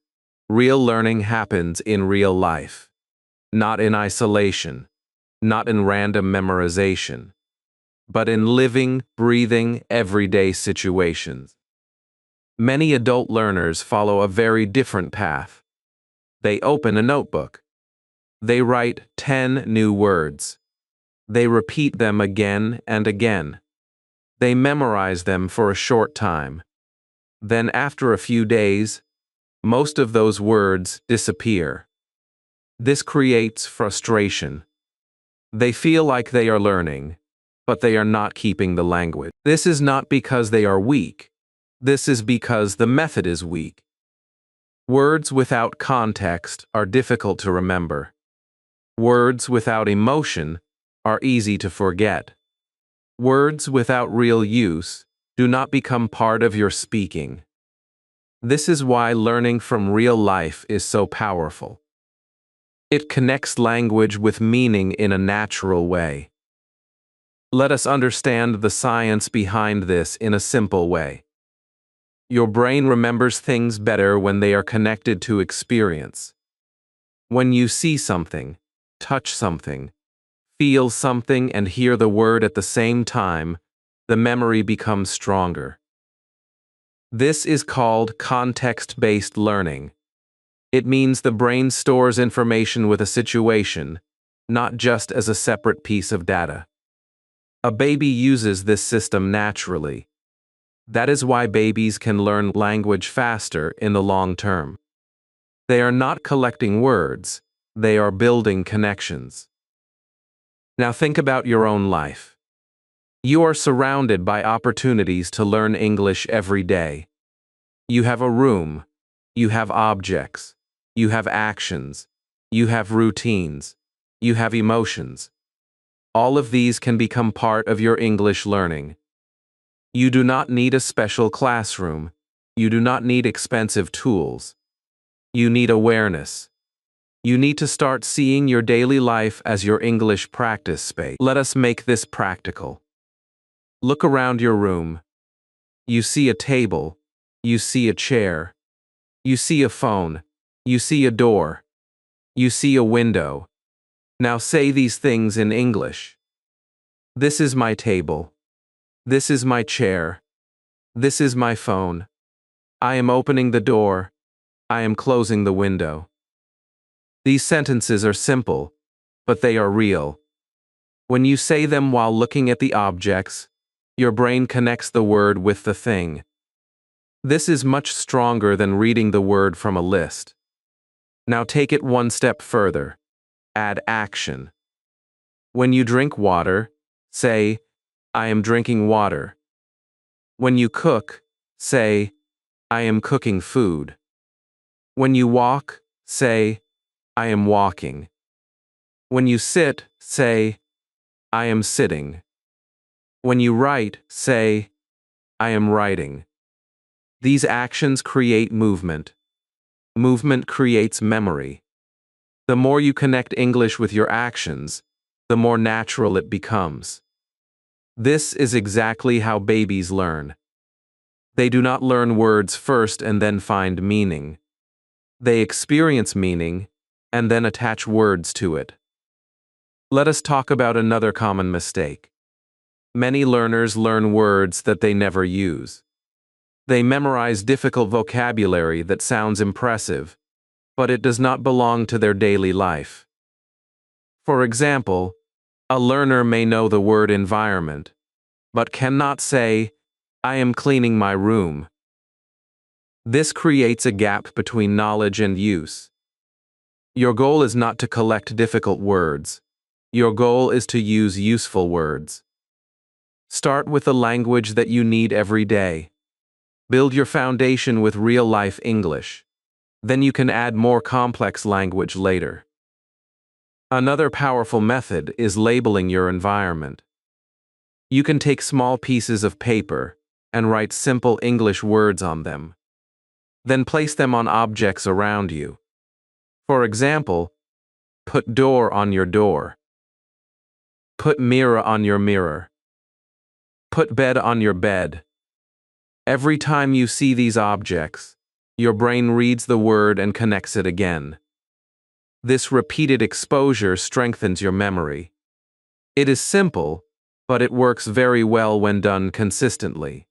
Real learning happens in real life, not in isolation, not in random memorization, but in living, breathing, everyday situations. Many adult learners follow a very different path. They open a notebook. They write 10 new words. They repeat them again and again. They memorize them for a short time. Then after a few days, most of those words disappear. This creates frustration. They feel like they are learning, but they are not keeping the language. This is not because they are weak. This is because the method is weak. Words without context are difficult to remember. Words without emotion are easy to forget. Words without real use do not become part of your speaking. This is why learning from real life is so powerful. It connects language with meaning in a natural way. Let us understand the science behind this in a simple way. Your brain remembers things better when they are connected to experience. When you see something, touch something, feel something, and hear the word at the same time, the memory becomes stronger. This is called context-based learning. It means the brain stores information with a situation, not just as a separate piece of data. A baby uses this system naturally. That is why babies can learn language faster in the long term. They are not collecting words, they are building connections. Now think about your own life. You are surrounded by opportunities to learn English every day. You have a room, you have objects, you have actions, you have routines, you have emotions. All of these can become part of your English learning. You do not need a special classroom. You do not need expensive tools. You need awareness. You need to start seeing your daily life as your English practice space. Let us make this practical. Look around your room. You see a table. You see a chair. You see a phone. You see a door. You see a window. Now say these things in English. This is my table. This is my chair. This is my phone. I am opening the door. I am closing the window. These sentences are simple, but they are real. When you say them while looking at the objects, your brain connects the word with the thing. This is much stronger than reading the word from a list. Now take it one step further. Add action. When you drink water, say, I am drinking water. When you cook, say, I am cooking food. When you walk, say, I am walking. When you sit, say, I am sitting. When you write, say, I am writing. These actions create movement. Movement creates memory. The more you connect English with your actions, the more natural it becomes. This is exactly how babies learn. They do not learn words first and then find meaning. They experience meaning and then attach words to it. Let us talk about another common mistake. Many learners learn words that they never use. They memorize difficult vocabulary that sounds impressive, but it does not belong to their daily life. For example, a learner may know the word environment, but cannot say, I am cleaning my room. This creates a gap between knowledge and use. Your goal is not to collect difficult words. Your goal is to use useful words. Start with the language that you need every day. Build your foundation with real-life English. Then you can add more complex language later. Another powerful method is labeling your environment. You can take small pieces of paper and write simple English words on them. Then place them on objects around you. For example, put door on your door. Put mirror on your mirror. Put bed on your bed. Every time you see these objects, your brain reads the word and connects it again. This repeated exposure strengthens your memory. It is simple, but it works very well when done consistently.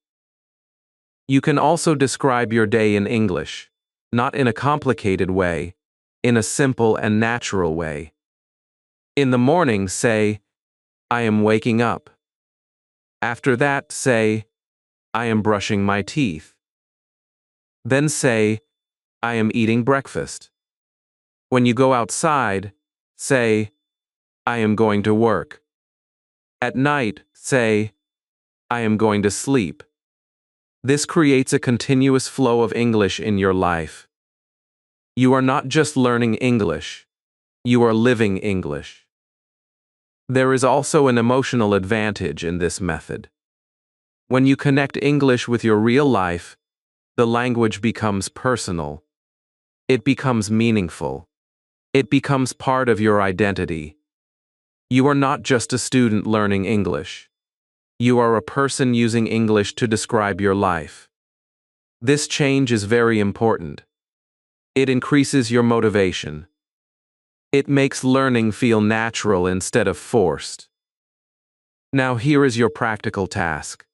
You can also describe your day in English, not in a complicated way, in a simple and natural way. In the morning, say, I am waking up. After that, say, I am brushing my teeth. Then say, I am eating breakfast. When you go outside, say, I am going to work. At night, say, I am going to sleep. This creates a continuous flow of English in your life. You are not just learning English, you are living English. There is also an emotional advantage in this method. When you connect English with your real life, the language becomes personal. It becomes meaningful. It becomes part of your identity. You are not just a student learning English. You are a person using English to describe your life. This change is very important. It increases your motivation. It makes learning feel natural instead of forced. Now here is your practical task.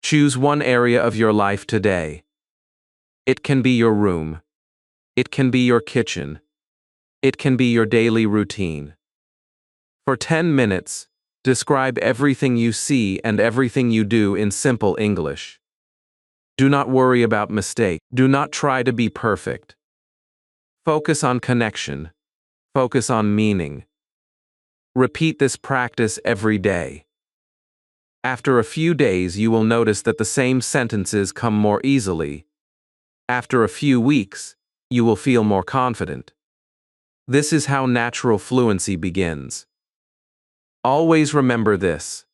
Choose one area of your life today. It can be your room. It can be your kitchen. It can be your daily routine. For 10 minutes, describe everything you see and everything you do in simple English. Do not worry about mistakes. Do not try to be perfect. Focus on connection. Focus on meaning. Repeat this practice every day. After a few days, you will notice that the same sentences come more easily. After a few weeks, you will feel more confident. This is how natural fluency begins. Always remember this.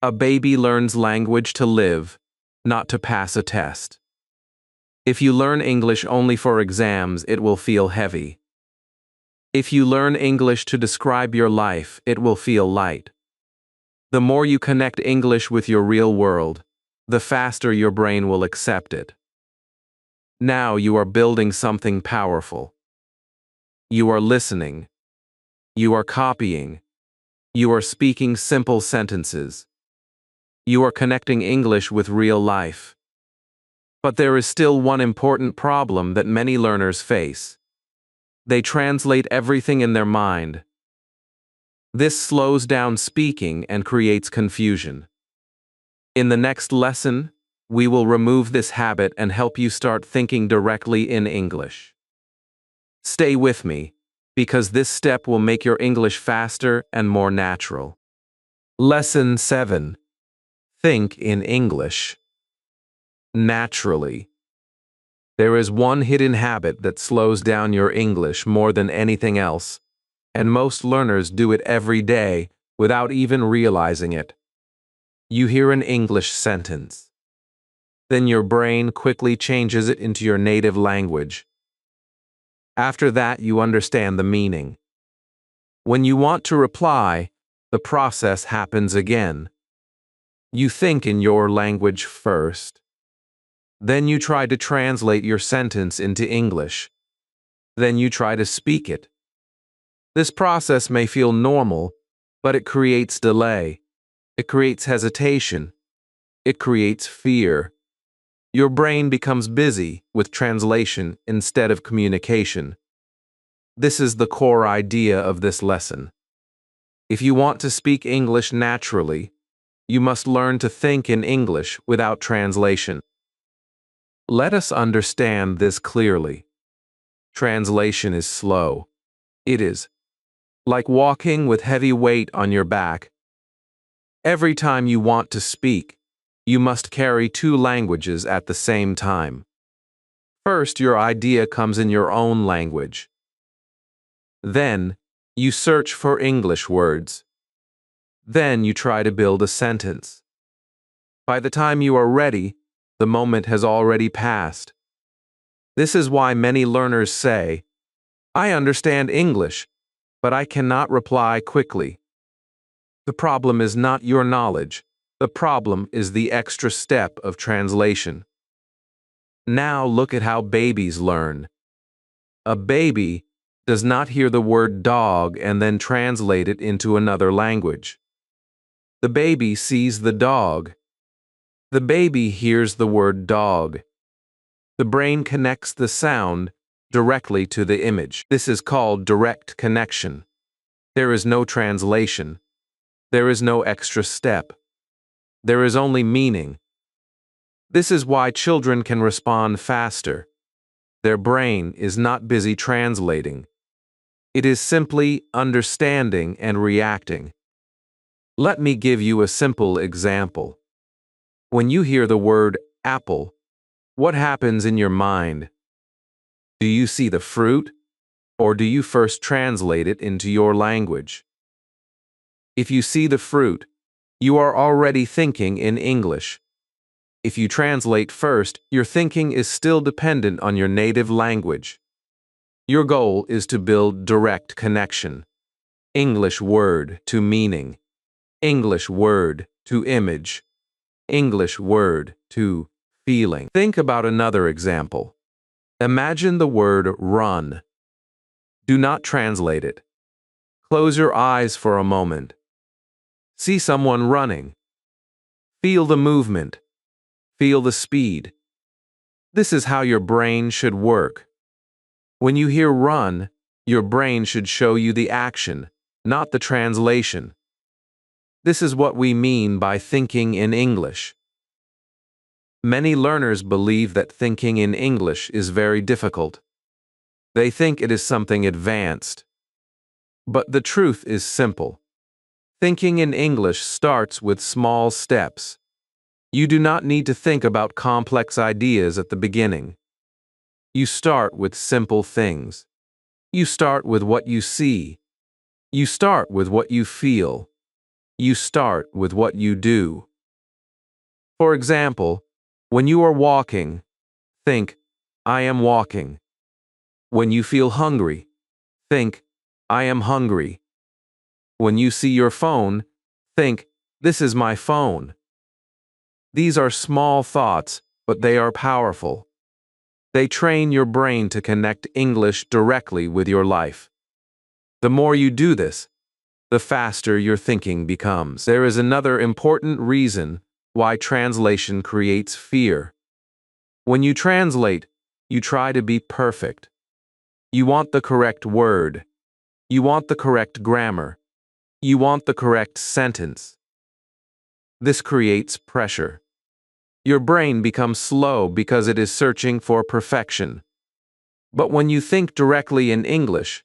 A baby learns language to live, not to pass a test. If you learn English only for exams, it will feel heavy. If you learn English to describe your life, it will feel light. The more you connect English with your real world, the faster your brain will accept it. Now you are building something powerful. You are listening. You are copying. You are speaking simple sentences. You are connecting English with real life. But there is still one important problem that many learners face. They translate everything in their mind. This slows down speaking and creates confusion. In the next lesson, we will remove this habit and help you start thinking directly in English. Stay with me, because this step will make your English faster and more natural. Lesson 7. Think in English. Naturally. There is one hidden habit that slows down your English more than anything else, and most learners do it every day without even realizing it. You hear an English sentence. Then your brain quickly changes it into your native language. After that, you understand the meaning. When you want to reply, the process happens again. You think in your language first. Then you try to translate your sentence into English. Then you try to speak it. This process may feel normal, but it creates delay. It creates hesitation. It creates fear. Your brain becomes busy with translation instead of communication. This is the core idea of this lesson. If you want to speak English naturally, you must learn to think in English without translation. Let us understand this clearly. Translation is slow. It is like walking with heavy weight on your back. Every time you want to speak, you must carry two languages at the same time. First, your idea comes in your own language. Then, you search for English words. Then you try to build a sentence. By the time you are ready, the moment has already passed. This is why many learners say, "I understand English, but I cannot reply quickly." The problem is not your knowledge. The problem is the extra step of translation. Now look at how babies learn. A baby does not hear the word dog and then translate it into another language. The baby sees the dog. The baby hears the word dog. The brain connects the sound directly to the image. This is called direct connection. There is no translation. There is no extra step. There is only meaning. This is why children can respond faster. Their brain is not busy translating. It is simply understanding and reacting. Let me give you a simple example. When you hear the word apple, what happens in your mind? Do you see the fruit, or do you first translate it into your language? If you see the fruit, you are already thinking in English. If you translate first, your thinking is still dependent on your native language. Your goal is to build direct connection. English word to meaning. English word to image. English word to feeling. Think about another example. Imagine the word run. Do not translate it. Close your eyes for a moment. See someone running. Feel the movement. Feel the speed. This is how your brain should work. When you hear run, your brain should show you the action, not the translation. This is what we mean by thinking in English. Many learners believe that thinking in English is very difficult. They think it is something advanced. But the truth is simple. Thinking in English starts with small steps. You do not need to think about complex ideas at the beginning. You start with simple things. You start with what you see. You start with what you feel. You start with what you do. For example, when you are walking, think, I am walking. When you feel hungry, think, I am hungry. When you see your phone, think, this is my phone. These are small thoughts, but they are powerful. They train your brain to connect English directly with your life. The more you do this, the faster your thinking becomes. There is another important reason why translation creates fear. When you translate, you try to be perfect. You want the correct word. You want the correct grammar. You want the correct sentence. This creates pressure. Your brain becomes slow because it is searching for perfection. But when you think directly in English,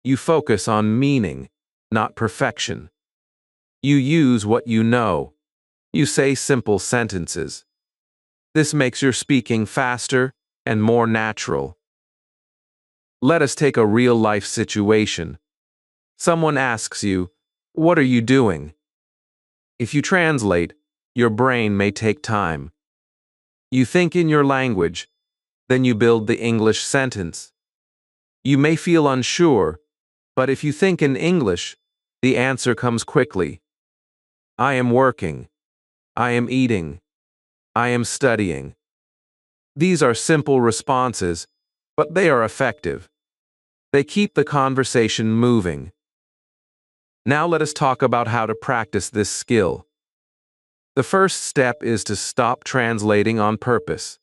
you focus on meaning, not perfection. You use what you know. You say simple sentences. This makes your speaking faster and more natural. Let us take a real-life situation. Someone asks you, "What are you doing?" If you translate, your brain may take time. You think in your language, then you build the English sentence. You may feel unsure, but if you think in English, the answer comes quickly. I am working. I am eating. I am studying. These are simple responses, but they are effective. They keep the conversation moving. Now let us talk about how to practice this skill. The first step is to stop translating on purpose.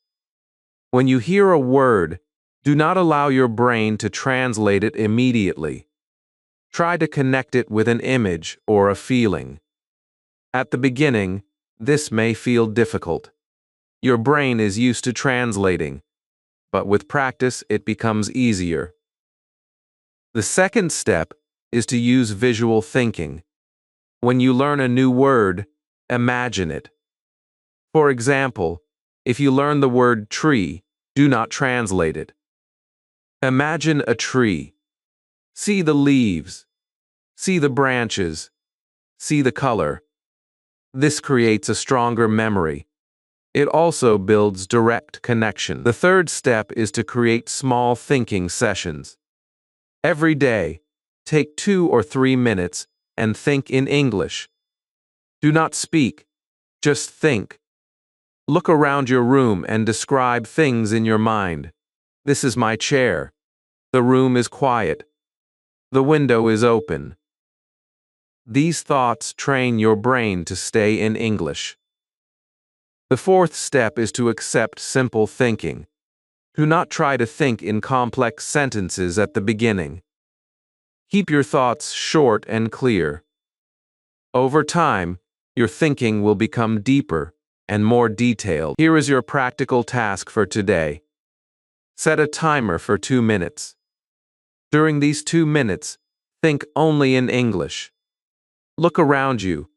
When you hear a word, do not allow your brain to translate it immediately. Try to connect it with an image or a feeling. At the beginning, this may feel difficult. Your brain is used to translating, but with practice it becomes easier. The second step is to use visual thinking. When you learn a new word, imagine it. For example, if you learn the word tree, do not translate it. Imagine a tree. See the leaves. See the branches. See the color. This creates a stronger memory. It also builds direct connection. The third step is to create small thinking sessions. Every day, take 2 or 3 minutes and think in English. Do not speak, just think. Look around your room and describe things in your mind. This is my chair. The room is quiet. The window is open. These thoughts train your brain to stay in English. The fourth step is to accept simple thinking. Do not try to think in complex sentences at the beginning. Keep your thoughts short and clear. Over time, your thinking will become deeper and more detailed. Here is your practical task for today. Set a timer for 2 minutes. During these 2 minutes, think only in English. Look around you.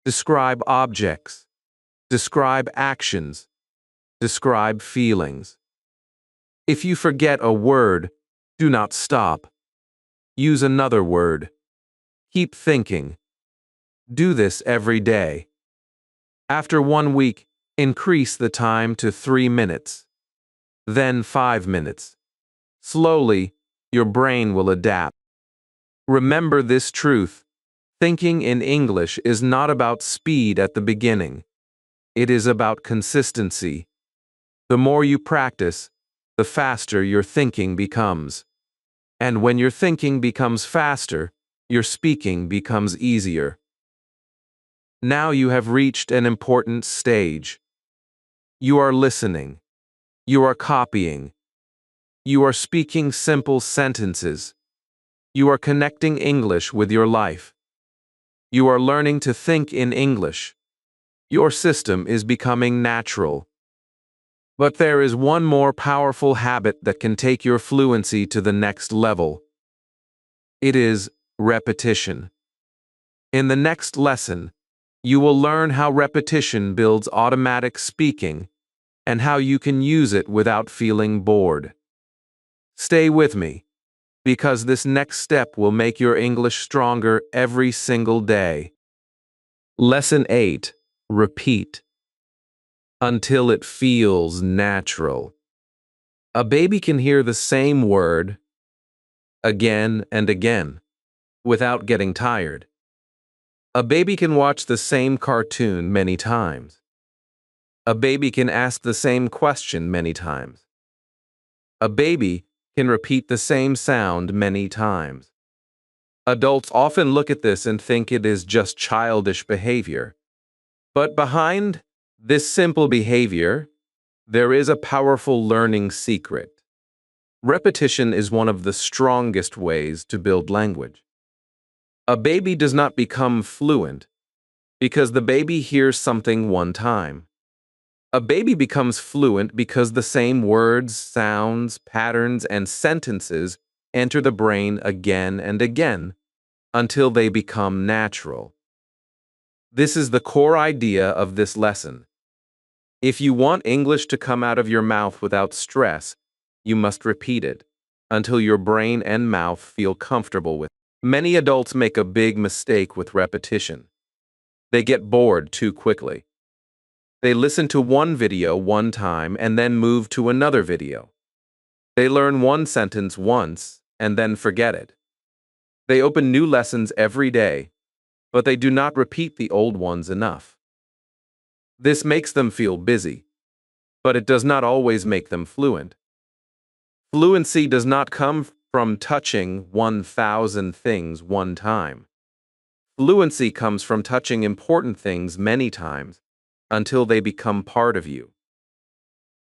Describe objects. Describe actions. Describe feelings. If you forget a word, do not stop. Use another word. Keep thinking. Do this every day. After 1 week, increase the time to 3 minutes. Then 5 minutes. Slowly, your brain will adapt. Remember this truth. Thinking in English is not about speed at the beginning. It is about consistency. The more you practice, the faster your thinking becomes. And when your thinking becomes faster, your speaking becomes easier. Now you have reached an important stage. You are listening. You are copying. You are speaking simple sentences. You are connecting English with your life. You are learning to think in English. Your system is becoming natural. But there is one more powerful habit that can take your fluency to the next level. It is repetition. In the next lesson, you will learn how repetition builds automatic speaking and how you can use it without feeling bored. Stay with me, because this next step will make your English stronger every single day. Lesson 8. Repeat. Until it feels natural. A baby can hear the same word again and again without getting tired. A baby can watch the same cartoon many times. A baby can ask the same question many times. A baby can repeat the same sound many times. Adults often look at this and think it is just childish behavior. But behind this simple behavior, there is a powerful learning secret. Repetition is one of the strongest ways to build language. A baby does not become fluent because the baby hears something one time. A baby becomes fluent because the same words, sounds, patterns, and sentences enter the brain again and again until they become natural. This is the core idea of this lesson. If you want English to come out of your mouth without stress, you must repeat it until your brain and mouth feel comfortable with it. Many adults make a big mistake with repetition. They get bored too quickly. They listen to one video one time and then move to another video. They learn one sentence once and then forget it. They open new lessons every day, but they do not repeat the old ones enough. This makes them feel busy, but it does not always make them fluent. Fluency does not come from touching 1,000 things one time. Fluency comes from touching important things many times until they become part of you.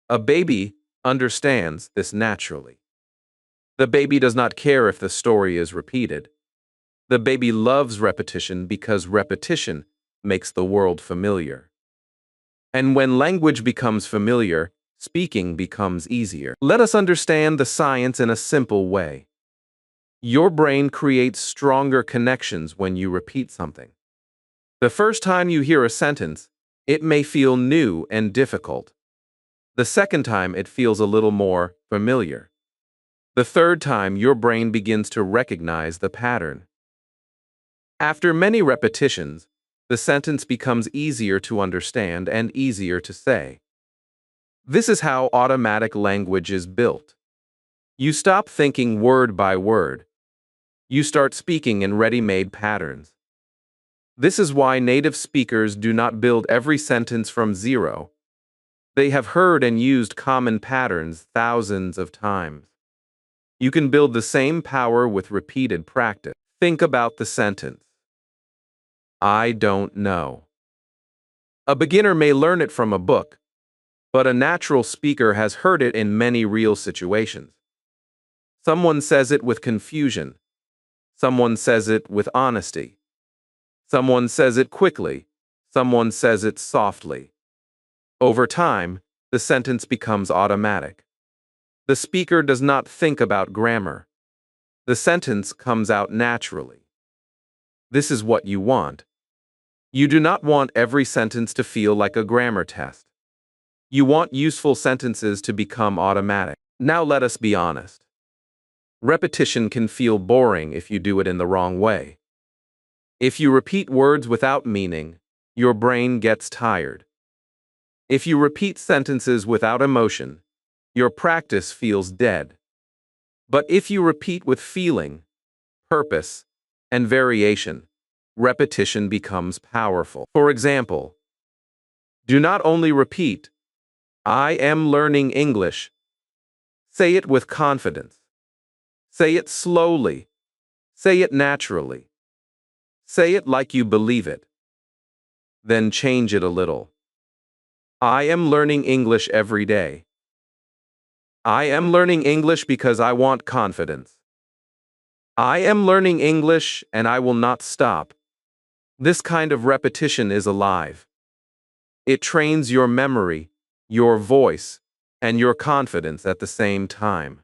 A baby understands this naturally. The baby does not care if the story is repeated. The baby loves repetition because repetition makes the world familiar. And when language becomes familiar, speaking becomes easier. Let us understand the science in a simple way. Your brain creates stronger connections when you repeat something. The first time you hear a sentence, it may feel new and difficult. The second time, it feels a little more familiar. The third time, your brain begins to recognize the pattern. After many repetitions, the sentence becomes easier to understand and easier to say. This is how automatic language is built. You stop thinking word by word. You start speaking in ready-made patterns. This is why native speakers do not build every sentence from zero. They have heard and used common patterns thousands of times. You can build the same power with repeated practice. Think about the sentence. I don't know. A beginner may learn it from a book, but a natural speaker has heard it in many real situations. Someone says it with confusion. Someone says it with honesty. Someone says it quickly. Someone says it softly. Over time, the sentence becomes automatic. The speaker does not think about grammar. The sentence comes out naturally. This is what you want. You do not want every sentence to feel like a grammar test. You want useful sentences to become automatic. Now let us be honest. Repetition can feel boring if you do it in the wrong way. If you repeat words without meaning, your brain gets tired. If you repeat sentences without emotion, your practice feels dead. But if you repeat with feeling, purpose, and variation, repetition becomes powerful. For example, do not only repeat, I am learning English. Say it with confidence. Say it slowly. Say it naturally. Say it like you believe it. Then change it a little. I am learning English every day. I am learning English because I want confidence. I am learning English and I will not stop. This kind of repetition is alive. It trains your memory, your voice, and your confidence at the same time.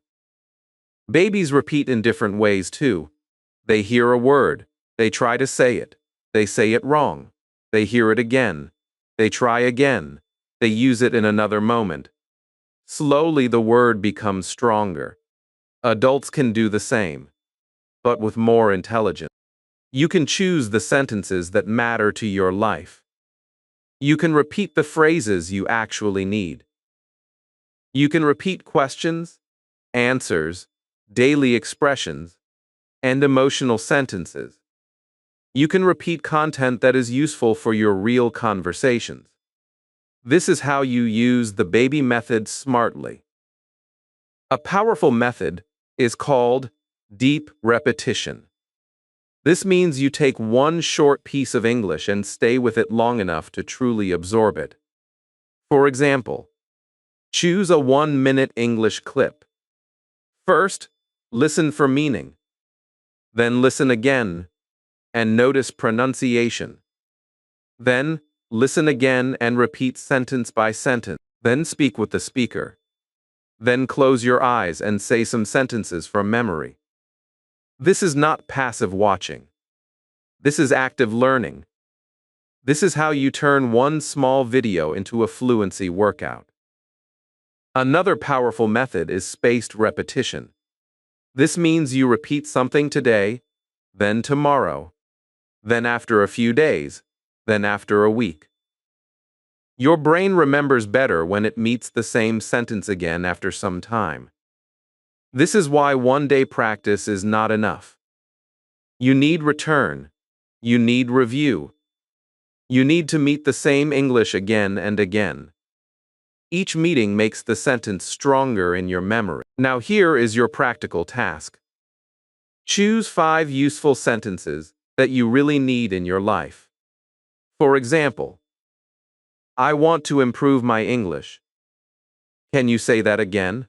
Babies repeat in different ways too. They hear a word, they try to say it, they say it wrong, they hear it again, they try again, they use it in another moment. Slowly the word becomes stronger. Adults can do the same, but with more intelligence. You can choose the sentences that matter to your life. You can repeat the phrases you actually need. You can repeat questions, answers, daily expressions, and emotional sentences. You can repeat content that is useful for your real conversations. This is how you use the baby method smartly. A powerful method is called deep repetition. This means you take one short piece of English and stay with it long enough to truly absorb it. For example, choose a 1-minute English clip. First, listen for meaning. Then listen again and notice pronunciation. Then, listen again and repeat sentence by sentence. Then speak with the speaker. Then close your eyes and say some sentences from memory. This is not passive watching. This is active learning. This is how you turn one small video into a fluency workout. Another powerful method is spaced repetition. This means you repeat something today, then tomorrow, then after a few days, then after a week. Your brain remembers better when it meets the same sentence again after some time. This is why one-day practice is not enough. You need return. You need review. You need to meet the same English again and again. Each meeting makes the sentence stronger in your memory. Now here is your practical task. Choose 5 useful sentences that you really need in your life. For example, I want to improve my English. Can you say that again?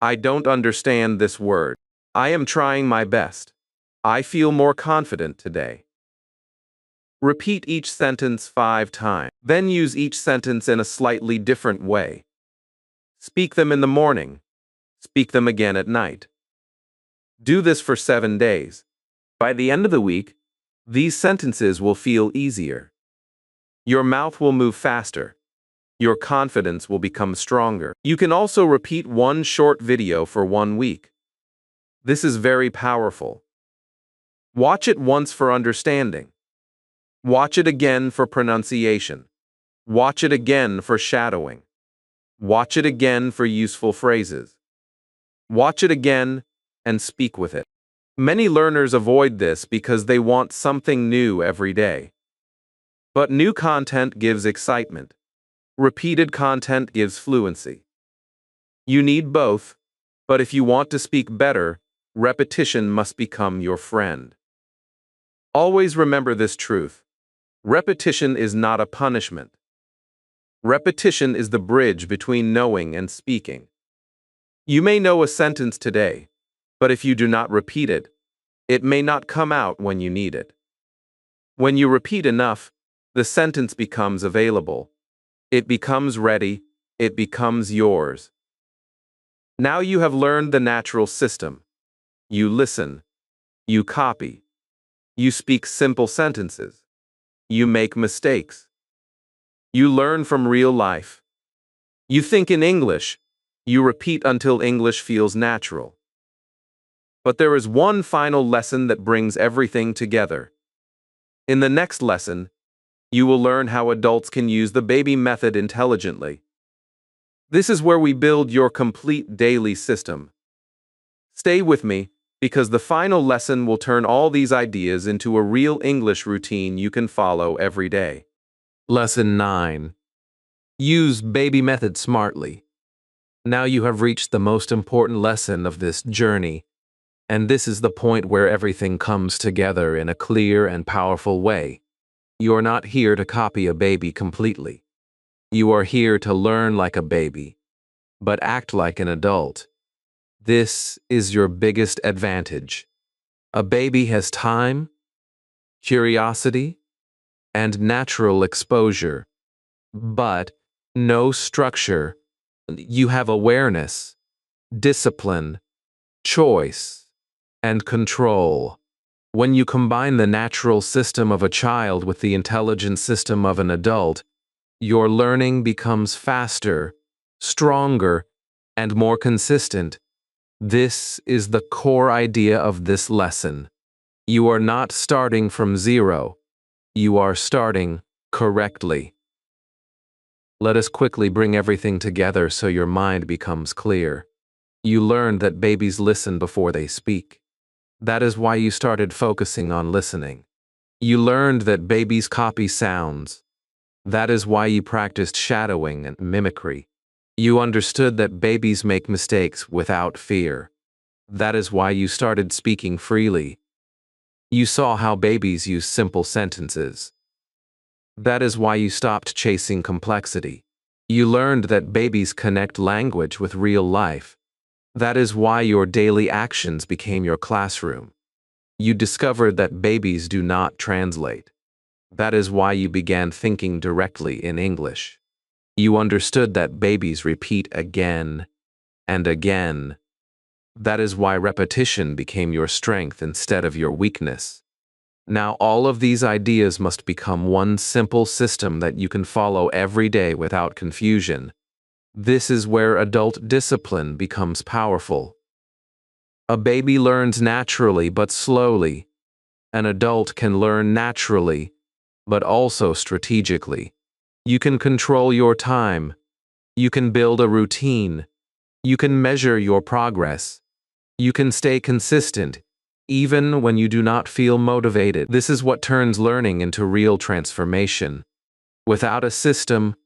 I don't understand this word. I am trying my best. I feel more confident today. Repeat each sentence 5 times. Then use each sentence in a slightly different way. Speak them in the morning. Speak them again at night. Do this for 7 days. By the end of the week, these sentences will feel easier. Your mouth will move faster. Your confidence will become stronger. You can also repeat one short video for 1 week. This is very powerful. Watch it once for understanding. Watch it again for pronunciation. Watch it again for shadowing. Watch it again for useful phrases. Watch it again and speak with it. Many learners avoid this because they want something new every day. But new content gives excitement. Repeated content gives fluency. You need both, but if you want to speak better, repetition must become your friend. Always remember this truth. Repetition is not a punishment. Repetition is the bridge between knowing and speaking. You may know a sentence today, but if you do not repeat it, it may not come out when you need it. When you repeat enough, the sentence becomes available. It becomes ready. It becomes yours. Now you have learned the natural system. You listen. You copy. You speak simple sentences. You make mistakes. You learn from real life. You think in English. You repeat until English feels natural. But there is one final lesson that brings everything together. In the next lesson, you will learn how adults can use the baby method intelligently. This is where we build your complete daily system. Stay with me, because the final lesson will turn all these ideas into a real English routine you can follow every day. Lesson 9. Use baby method smartly. Now you have reached the most important lesson of this journey, and this is the point where everything comes together in a clear and powerful way. You are not here to copy a baby completely. You are here to learn like a baby, but act like an adult. This is your biggest advantage. A baby has time, curiosity, and natural exposure, but no structure. You have awareness, discipline, choice, and control. When you combine the natural system of a child with the intelligent system of an adult, your learning becomes faster, stronger, and more consistent. This is the core idea of this lesson. You are not starting from zero. You are starting correctly. Let us quickly bring everything together so your mind becomes clear. You learned that babies listen before they speak. That is why you started focusing on listening. You learned that babies copy sounds. That is why you practiced shadowing and mimicry. You understood that babies make mistakes without fear. That is why you started speaking freely. You saw how babies use simple sentences. That is why you stopped chasing complexity. You learned that babies connect language with real life. That is why your daily actions became your classroom. You discovered that babies do not translate. That is why you began thinking directly in English. You understood that babies repeat again and again. That is why repetition became your strength instead of your weakness. Now all of these ideas must become one simple system that you can follow every day without confusion. This is where adult discipline becomes powerful. A baby learns naturally but slowly. An adult can learn naturally, but also strategically. You can control your time. You can build a routine. You can measure your progress. You can stay consistent, even when you do not feel motivated. This is what turns learning into real transformation. Without a system,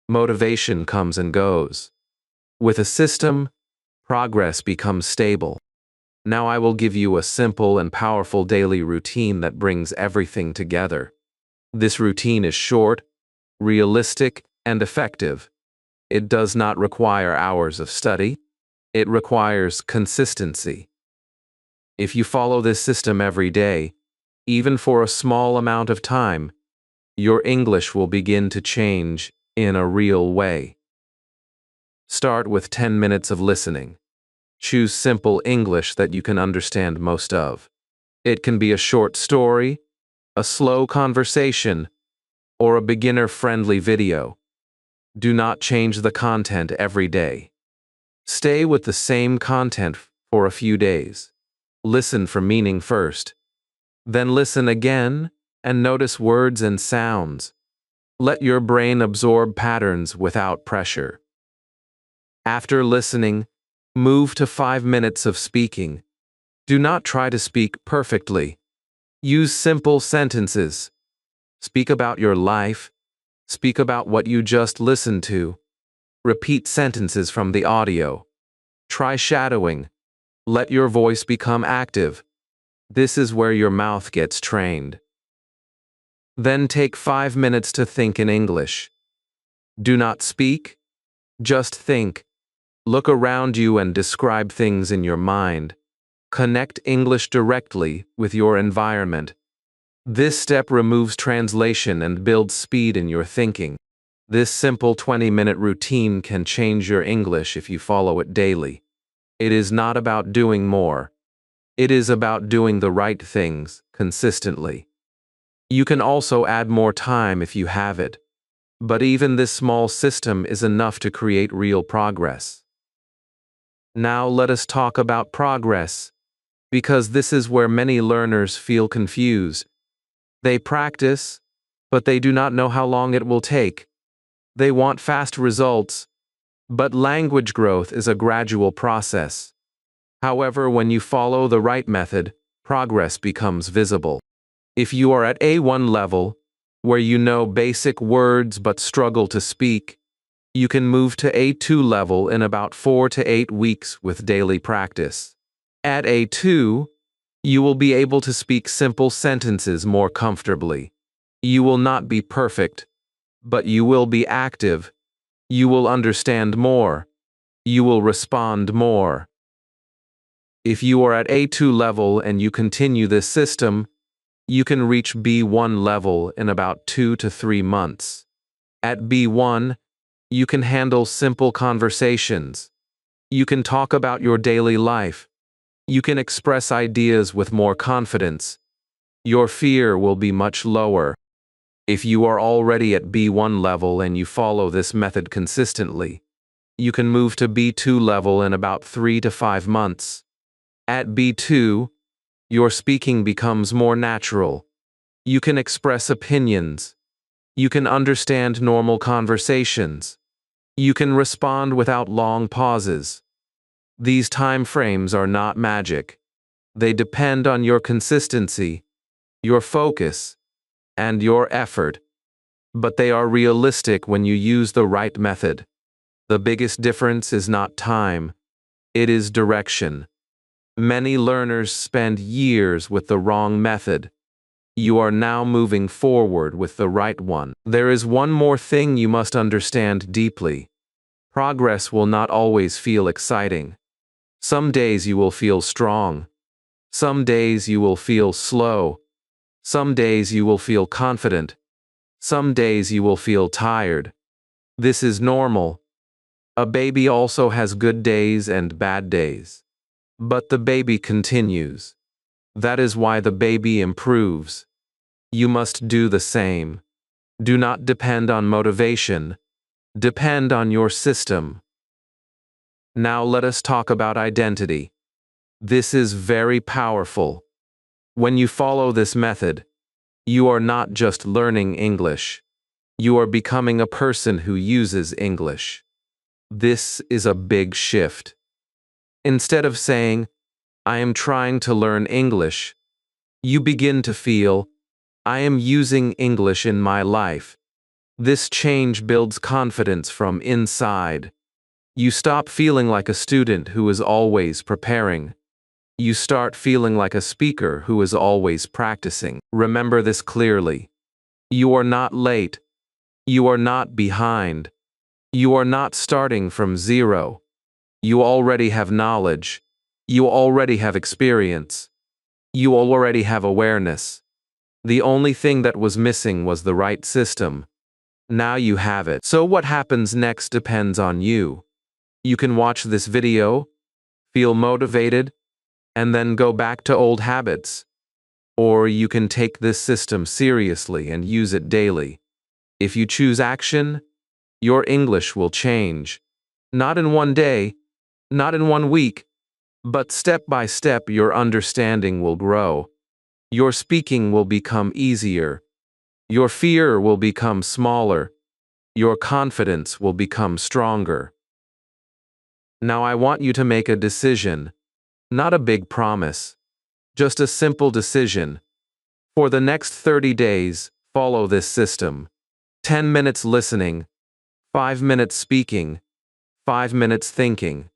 motivation comes and goes. With a system, progress becomes stable. Now I will give you a simple and powerful daily routine that brings everything together. This routine is short, realistic, and effective. It does not require hours of study. It requires consistency. If you follow this system every day, even for a small amount of time, your English will begin to change in a real way. Start with 10 minutes of listening. Choose simple English that you can understand most of. It can be a short story, a slow conversation, or a beginner-friendly video. Do not change the content every day. Stay with the same content for a few days. Listen for meaning first. Then listen again and notice words and sounds. Let your brain absorb patterns without pressure. After listening, move to 5 minutes of speaking. Do not try to speak perfectly. Use simple sentences. Speak about your life. Speak about what you just listened to. Repeat sentences from the audio. Try shadowing. Let your voice become active. This is where your mouth gets trained. Then take 5 minutes to think in English. Do not speak, just think. Look around you and describe things in your mind. Connect English directly with your environment. This step removes translation and builds speed in your thinking. This simple 20-minute routine can change your English if you follow it daily. It is not about doing more. It is about doing the right things consistently. You can also add more time if you have it, but even this small system is enough to create real progress. Now let us talk about progress, because this is where many learners feel confused. They practice, but they do not know how long it will take. They want fast results, but language growth is a gradual process. However, when you follow the right method, progress becomes visible. If you are at A1 level, where you know basic words but struggle to speak, you can move to A2 level in about 4 to 8 weeks with daily practice. At A2, you will be able to speak simple sentences more comfortably. You will not be perfect, but you will be active, You will understand more. You will respond more. If you are at A2 level and you continue this system, you can reach B1 level in about 2 to 3 months. At B1, you can handle simple conversations. You can talk about your daily life. You can express ideas with more confidence. Your fear will be much lower. If you are already at B1 level and you follow this method consistently, you can move to B2 level in about 3 to 5 months. At B2, your speaking becomes more natural. You can express opinions. You can understand normal conversations. You can respond without long pauses. These time frames are not magic. They depend on your consistency, your focus, and your effort. But they are realistic when you use the right method. The biggest difference is not time, it is direction. Many learners spend years with the wrong method. You are now moving forward with the right one. There is one more thing you must understand deeply. Progress will not always feel exciting. Some days you will feel strong. Some days you will feel slow. Some days you will feel confident. Some days you will feel tired. This is normal. A baby also has good days and bad days. But the baby continues. That is why the baby improves. You must do the same. Do not depend on motivation. Depend on your system. Now let us talk about identity. This is very powerful. When you follow this method, you are not just learning English. You are becoming a person who uses English. This is a big shift. Instead of saying, I am trying to learn English, you begin to feel, I am using English in my life. This change builds confidence from inside. You stop feeling like a student who is always preparing. You start feeling like a speaker who is always practicing. Remember this clearly. You are not late. You are not behind. You are not starting from zero. You already have knowledge. You already have experience. You already have awareness. The only thing that was missing was the right system. Now you have it. So what happens next depends on you. You can watch this video, feel motivated, and then go back to old habits. Or you can take this system seriously and use it daily. If you choose action, your English will change. Not in one day, not in one week, but step by step your understanding will grow. Your speaking will become easier. Your fear will become smaller. Your confidence will become stronger. Now I want you to make a decision, not a big promise, just a simple decision. For the next 30 days, follow this system. 10 minutes listening, 5 minutes speaking, 5 minutes thinking.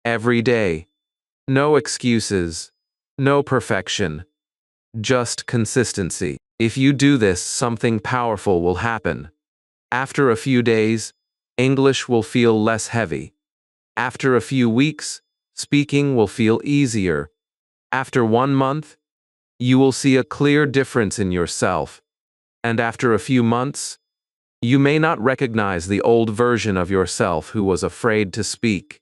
Every day. No excuses, no perfection, just consistency. If you do this, something powerful will happen. After a few days, English will feel less heavy. After a few weeks, speaking will feel easier. After 1 month, you will see a clear difference in yourself. And after a few months, you may not recognize the old version of yourself who was afraid to speak.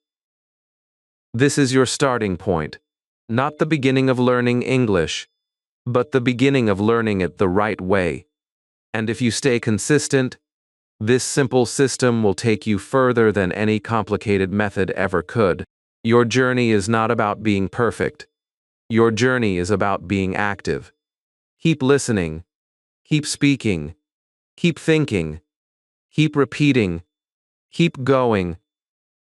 This is your starting point, not the beginning of learning English, but the beginning of learning it the right way. And if you stay consistent, this simple system will take you further than any complicated method ever could. Your journey is not about being perfect. Your journey is about being active. Keep listening. Keep speaking. Keep thinking. Keep repeating. Keep going.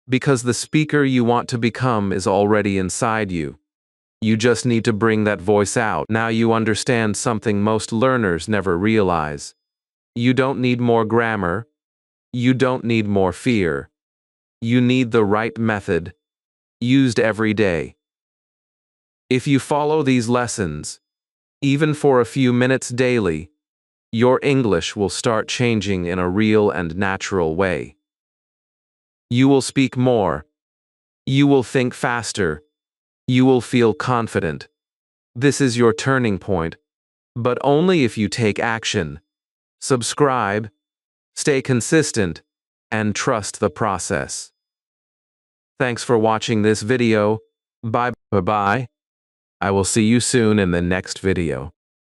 Because the speaker you want to become is already inside you. You just need to bring that voice out. Now you understand something most learners never realize. You don't need more grammar. You don't need more fear. You need the right method, used every day. If you follow these lessons, even for a few minutes daily, your English will start changing in a real and natural way. You will speak more. You will think faster. You will feel confident. This is your turning point, but only if you take action. Subscribe, stay consistent, and trust the process. Thanks for watching this video. Bye-bye. I will see you soon in the next video.